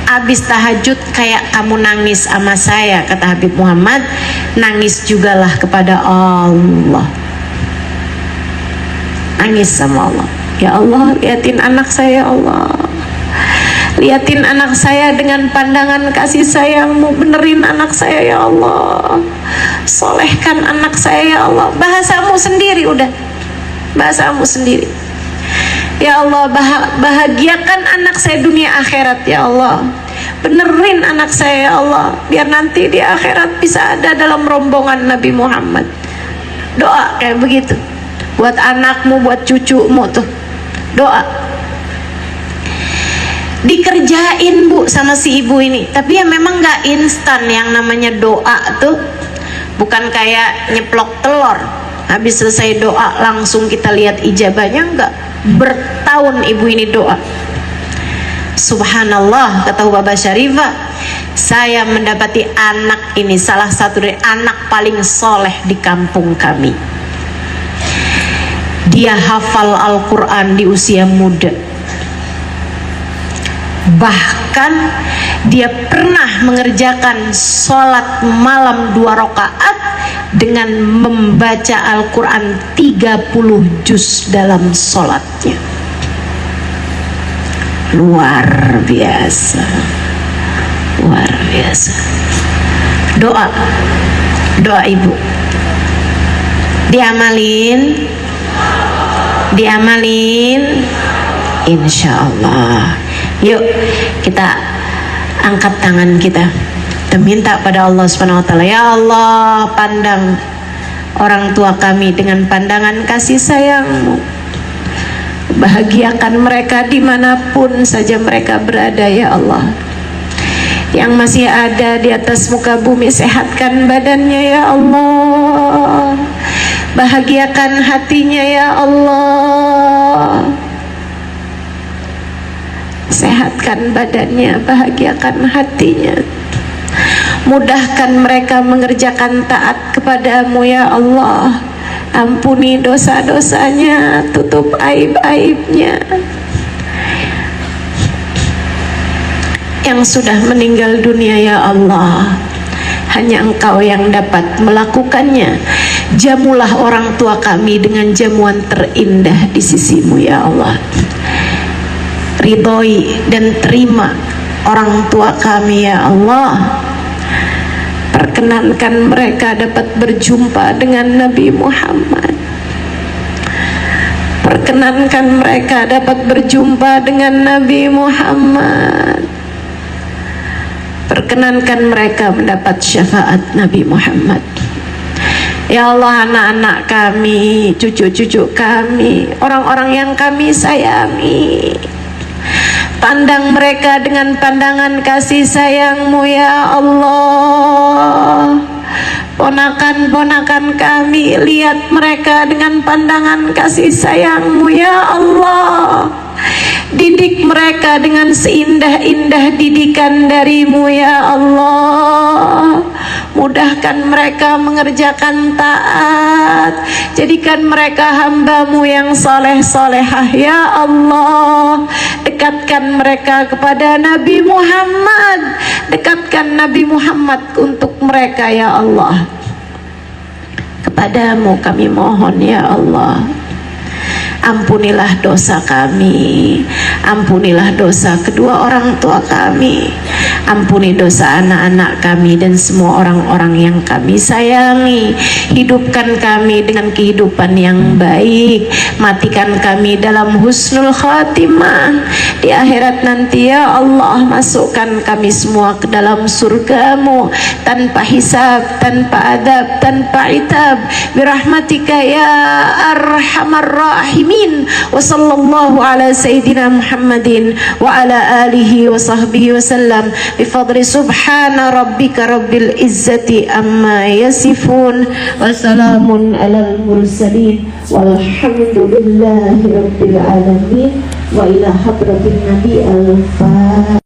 Speaker 1: Abis tahajud kayak kamu nangis sama saya, kata Habib Muhammad, nangis jugalah kepada Allah. Nangis sama Allah. Ya Allah, liatin anak saya, ya Allah. Liatin anak saya dengan pandangan kasih sayang-Mu. Benerin anak saya, ya Allah. Solehkan anak saya, ya Allah. Bahasamu sendiri udah. Bahasamu sendiri. Ya Allah, bahagiakan anak saya dunia akhirat, ya Allah. Benerin anak saya, ya Allah, biar nanti di akhirat bisa ada dalam rombongan Nabi Muhammad. Doa kayak begitu buat anakmu, buat cucumu tuh. Doa. Dikerjain Bu sama si ibu ini. Tapi ya memang gak instan yang namanya doa tuh. Bukan kayak nyeplok telur, habis selesai doa langsung kita lihat ijabahnya, enggak. Bertahun ibu ini doa. Subhanallah, kata Baba Syarifah, saya mendapati anak ini salah satu dari anak paling soleh di kampung kami. Dia hafal Al-Quran di usia muda. Bahkan dia pernah mengerjakan sholat malam 2 rakaat dengan membaca Al-Quran 30 juz dalam sholatnya. Luar biasa. Luar biasa. Doa. Doa ibu diamalin. Diamalin, insya Allah. Yuk kita angkat tangan kita minta pada Allah Subhanahu Wa Taala. Ya Allah, pandang orang tua kami dengan pandangan kasih sayang-Mu. Bahagiakan mereka dimanapun saja mereka berada, ya Allah. Yang masih ada di atas muka bumi, sehatkan badannya, ya Allah. Bahagiakan hatinya, ya Allah. Sehatkan badannya, bahagiakan hatinya. Mudahkan mereka mengerjakan taat kepadamu, ya Allah. Ampuni dosa-dosanya, tutup aib-aibnya. Yang sudah meninggal dunia, ya Allah, hanya Engkau yang dapat melakukannya. Jamulah orang tua kami dengan jamuan terindah di sisi-Mu, ya Allah. Ridhoi dan terima orang tua kami, ya Allah. Perkenankan mereka dapat berjumpa dengan Nabi Muhammad. Perkenankan mereka dapat berjumpa dengan Nabi Muhammad. Perkenankan mereka mendapat syafaat Nabi Muhammad. Ya Allah, anak-anak kami, cucu-cucu kami, orang-orang yang kami sayangi, pandang mereka dengan pandangan kasih sayang-Mu, ya Allah. Ponakan-ponakan kami, lihat mereka dengan pandangan kasih sayang-Mu, ya Allah. Didik mereka dengan seindah-indah didikan dari-Mu, ya Allah. Mudahkan mereka mengerjakan taat. Jadikan mereka hamba-Mu yang soleh-solehah, ya Allah. Dekatkan mereka kepada Nabi Muhammad. Dekatkan Nabi Muhammad untuk mereka, ya Allah. Kepadamu kami mohon, ya Allah. Ampunilah dosa kami, ampunilah dosa kedua orang tua kami, ampuni dosa anak-anak kami dan semua orang-orang yang kami sayangi. Hidupkan kami dengan kehidupan yang baik, matikan kami dalam husnul khatimah. Di akhirat nanti, ya Allah, masukkan kami semua ke dalam surga-Mu tanpa hisab, tanpa adab, tanpa itab, birahmatika ya arhamar rahimin. Wa sallallahu ala sayyidina Muhammadin wa ala alihi wa sahbihi wa sallam bi fadli subhana rabbika rabbil izzati amma yasifun wa salamun alal mursalin walhamdulillahi rabbil alamin wa ila hadratin nabi al-fatihah.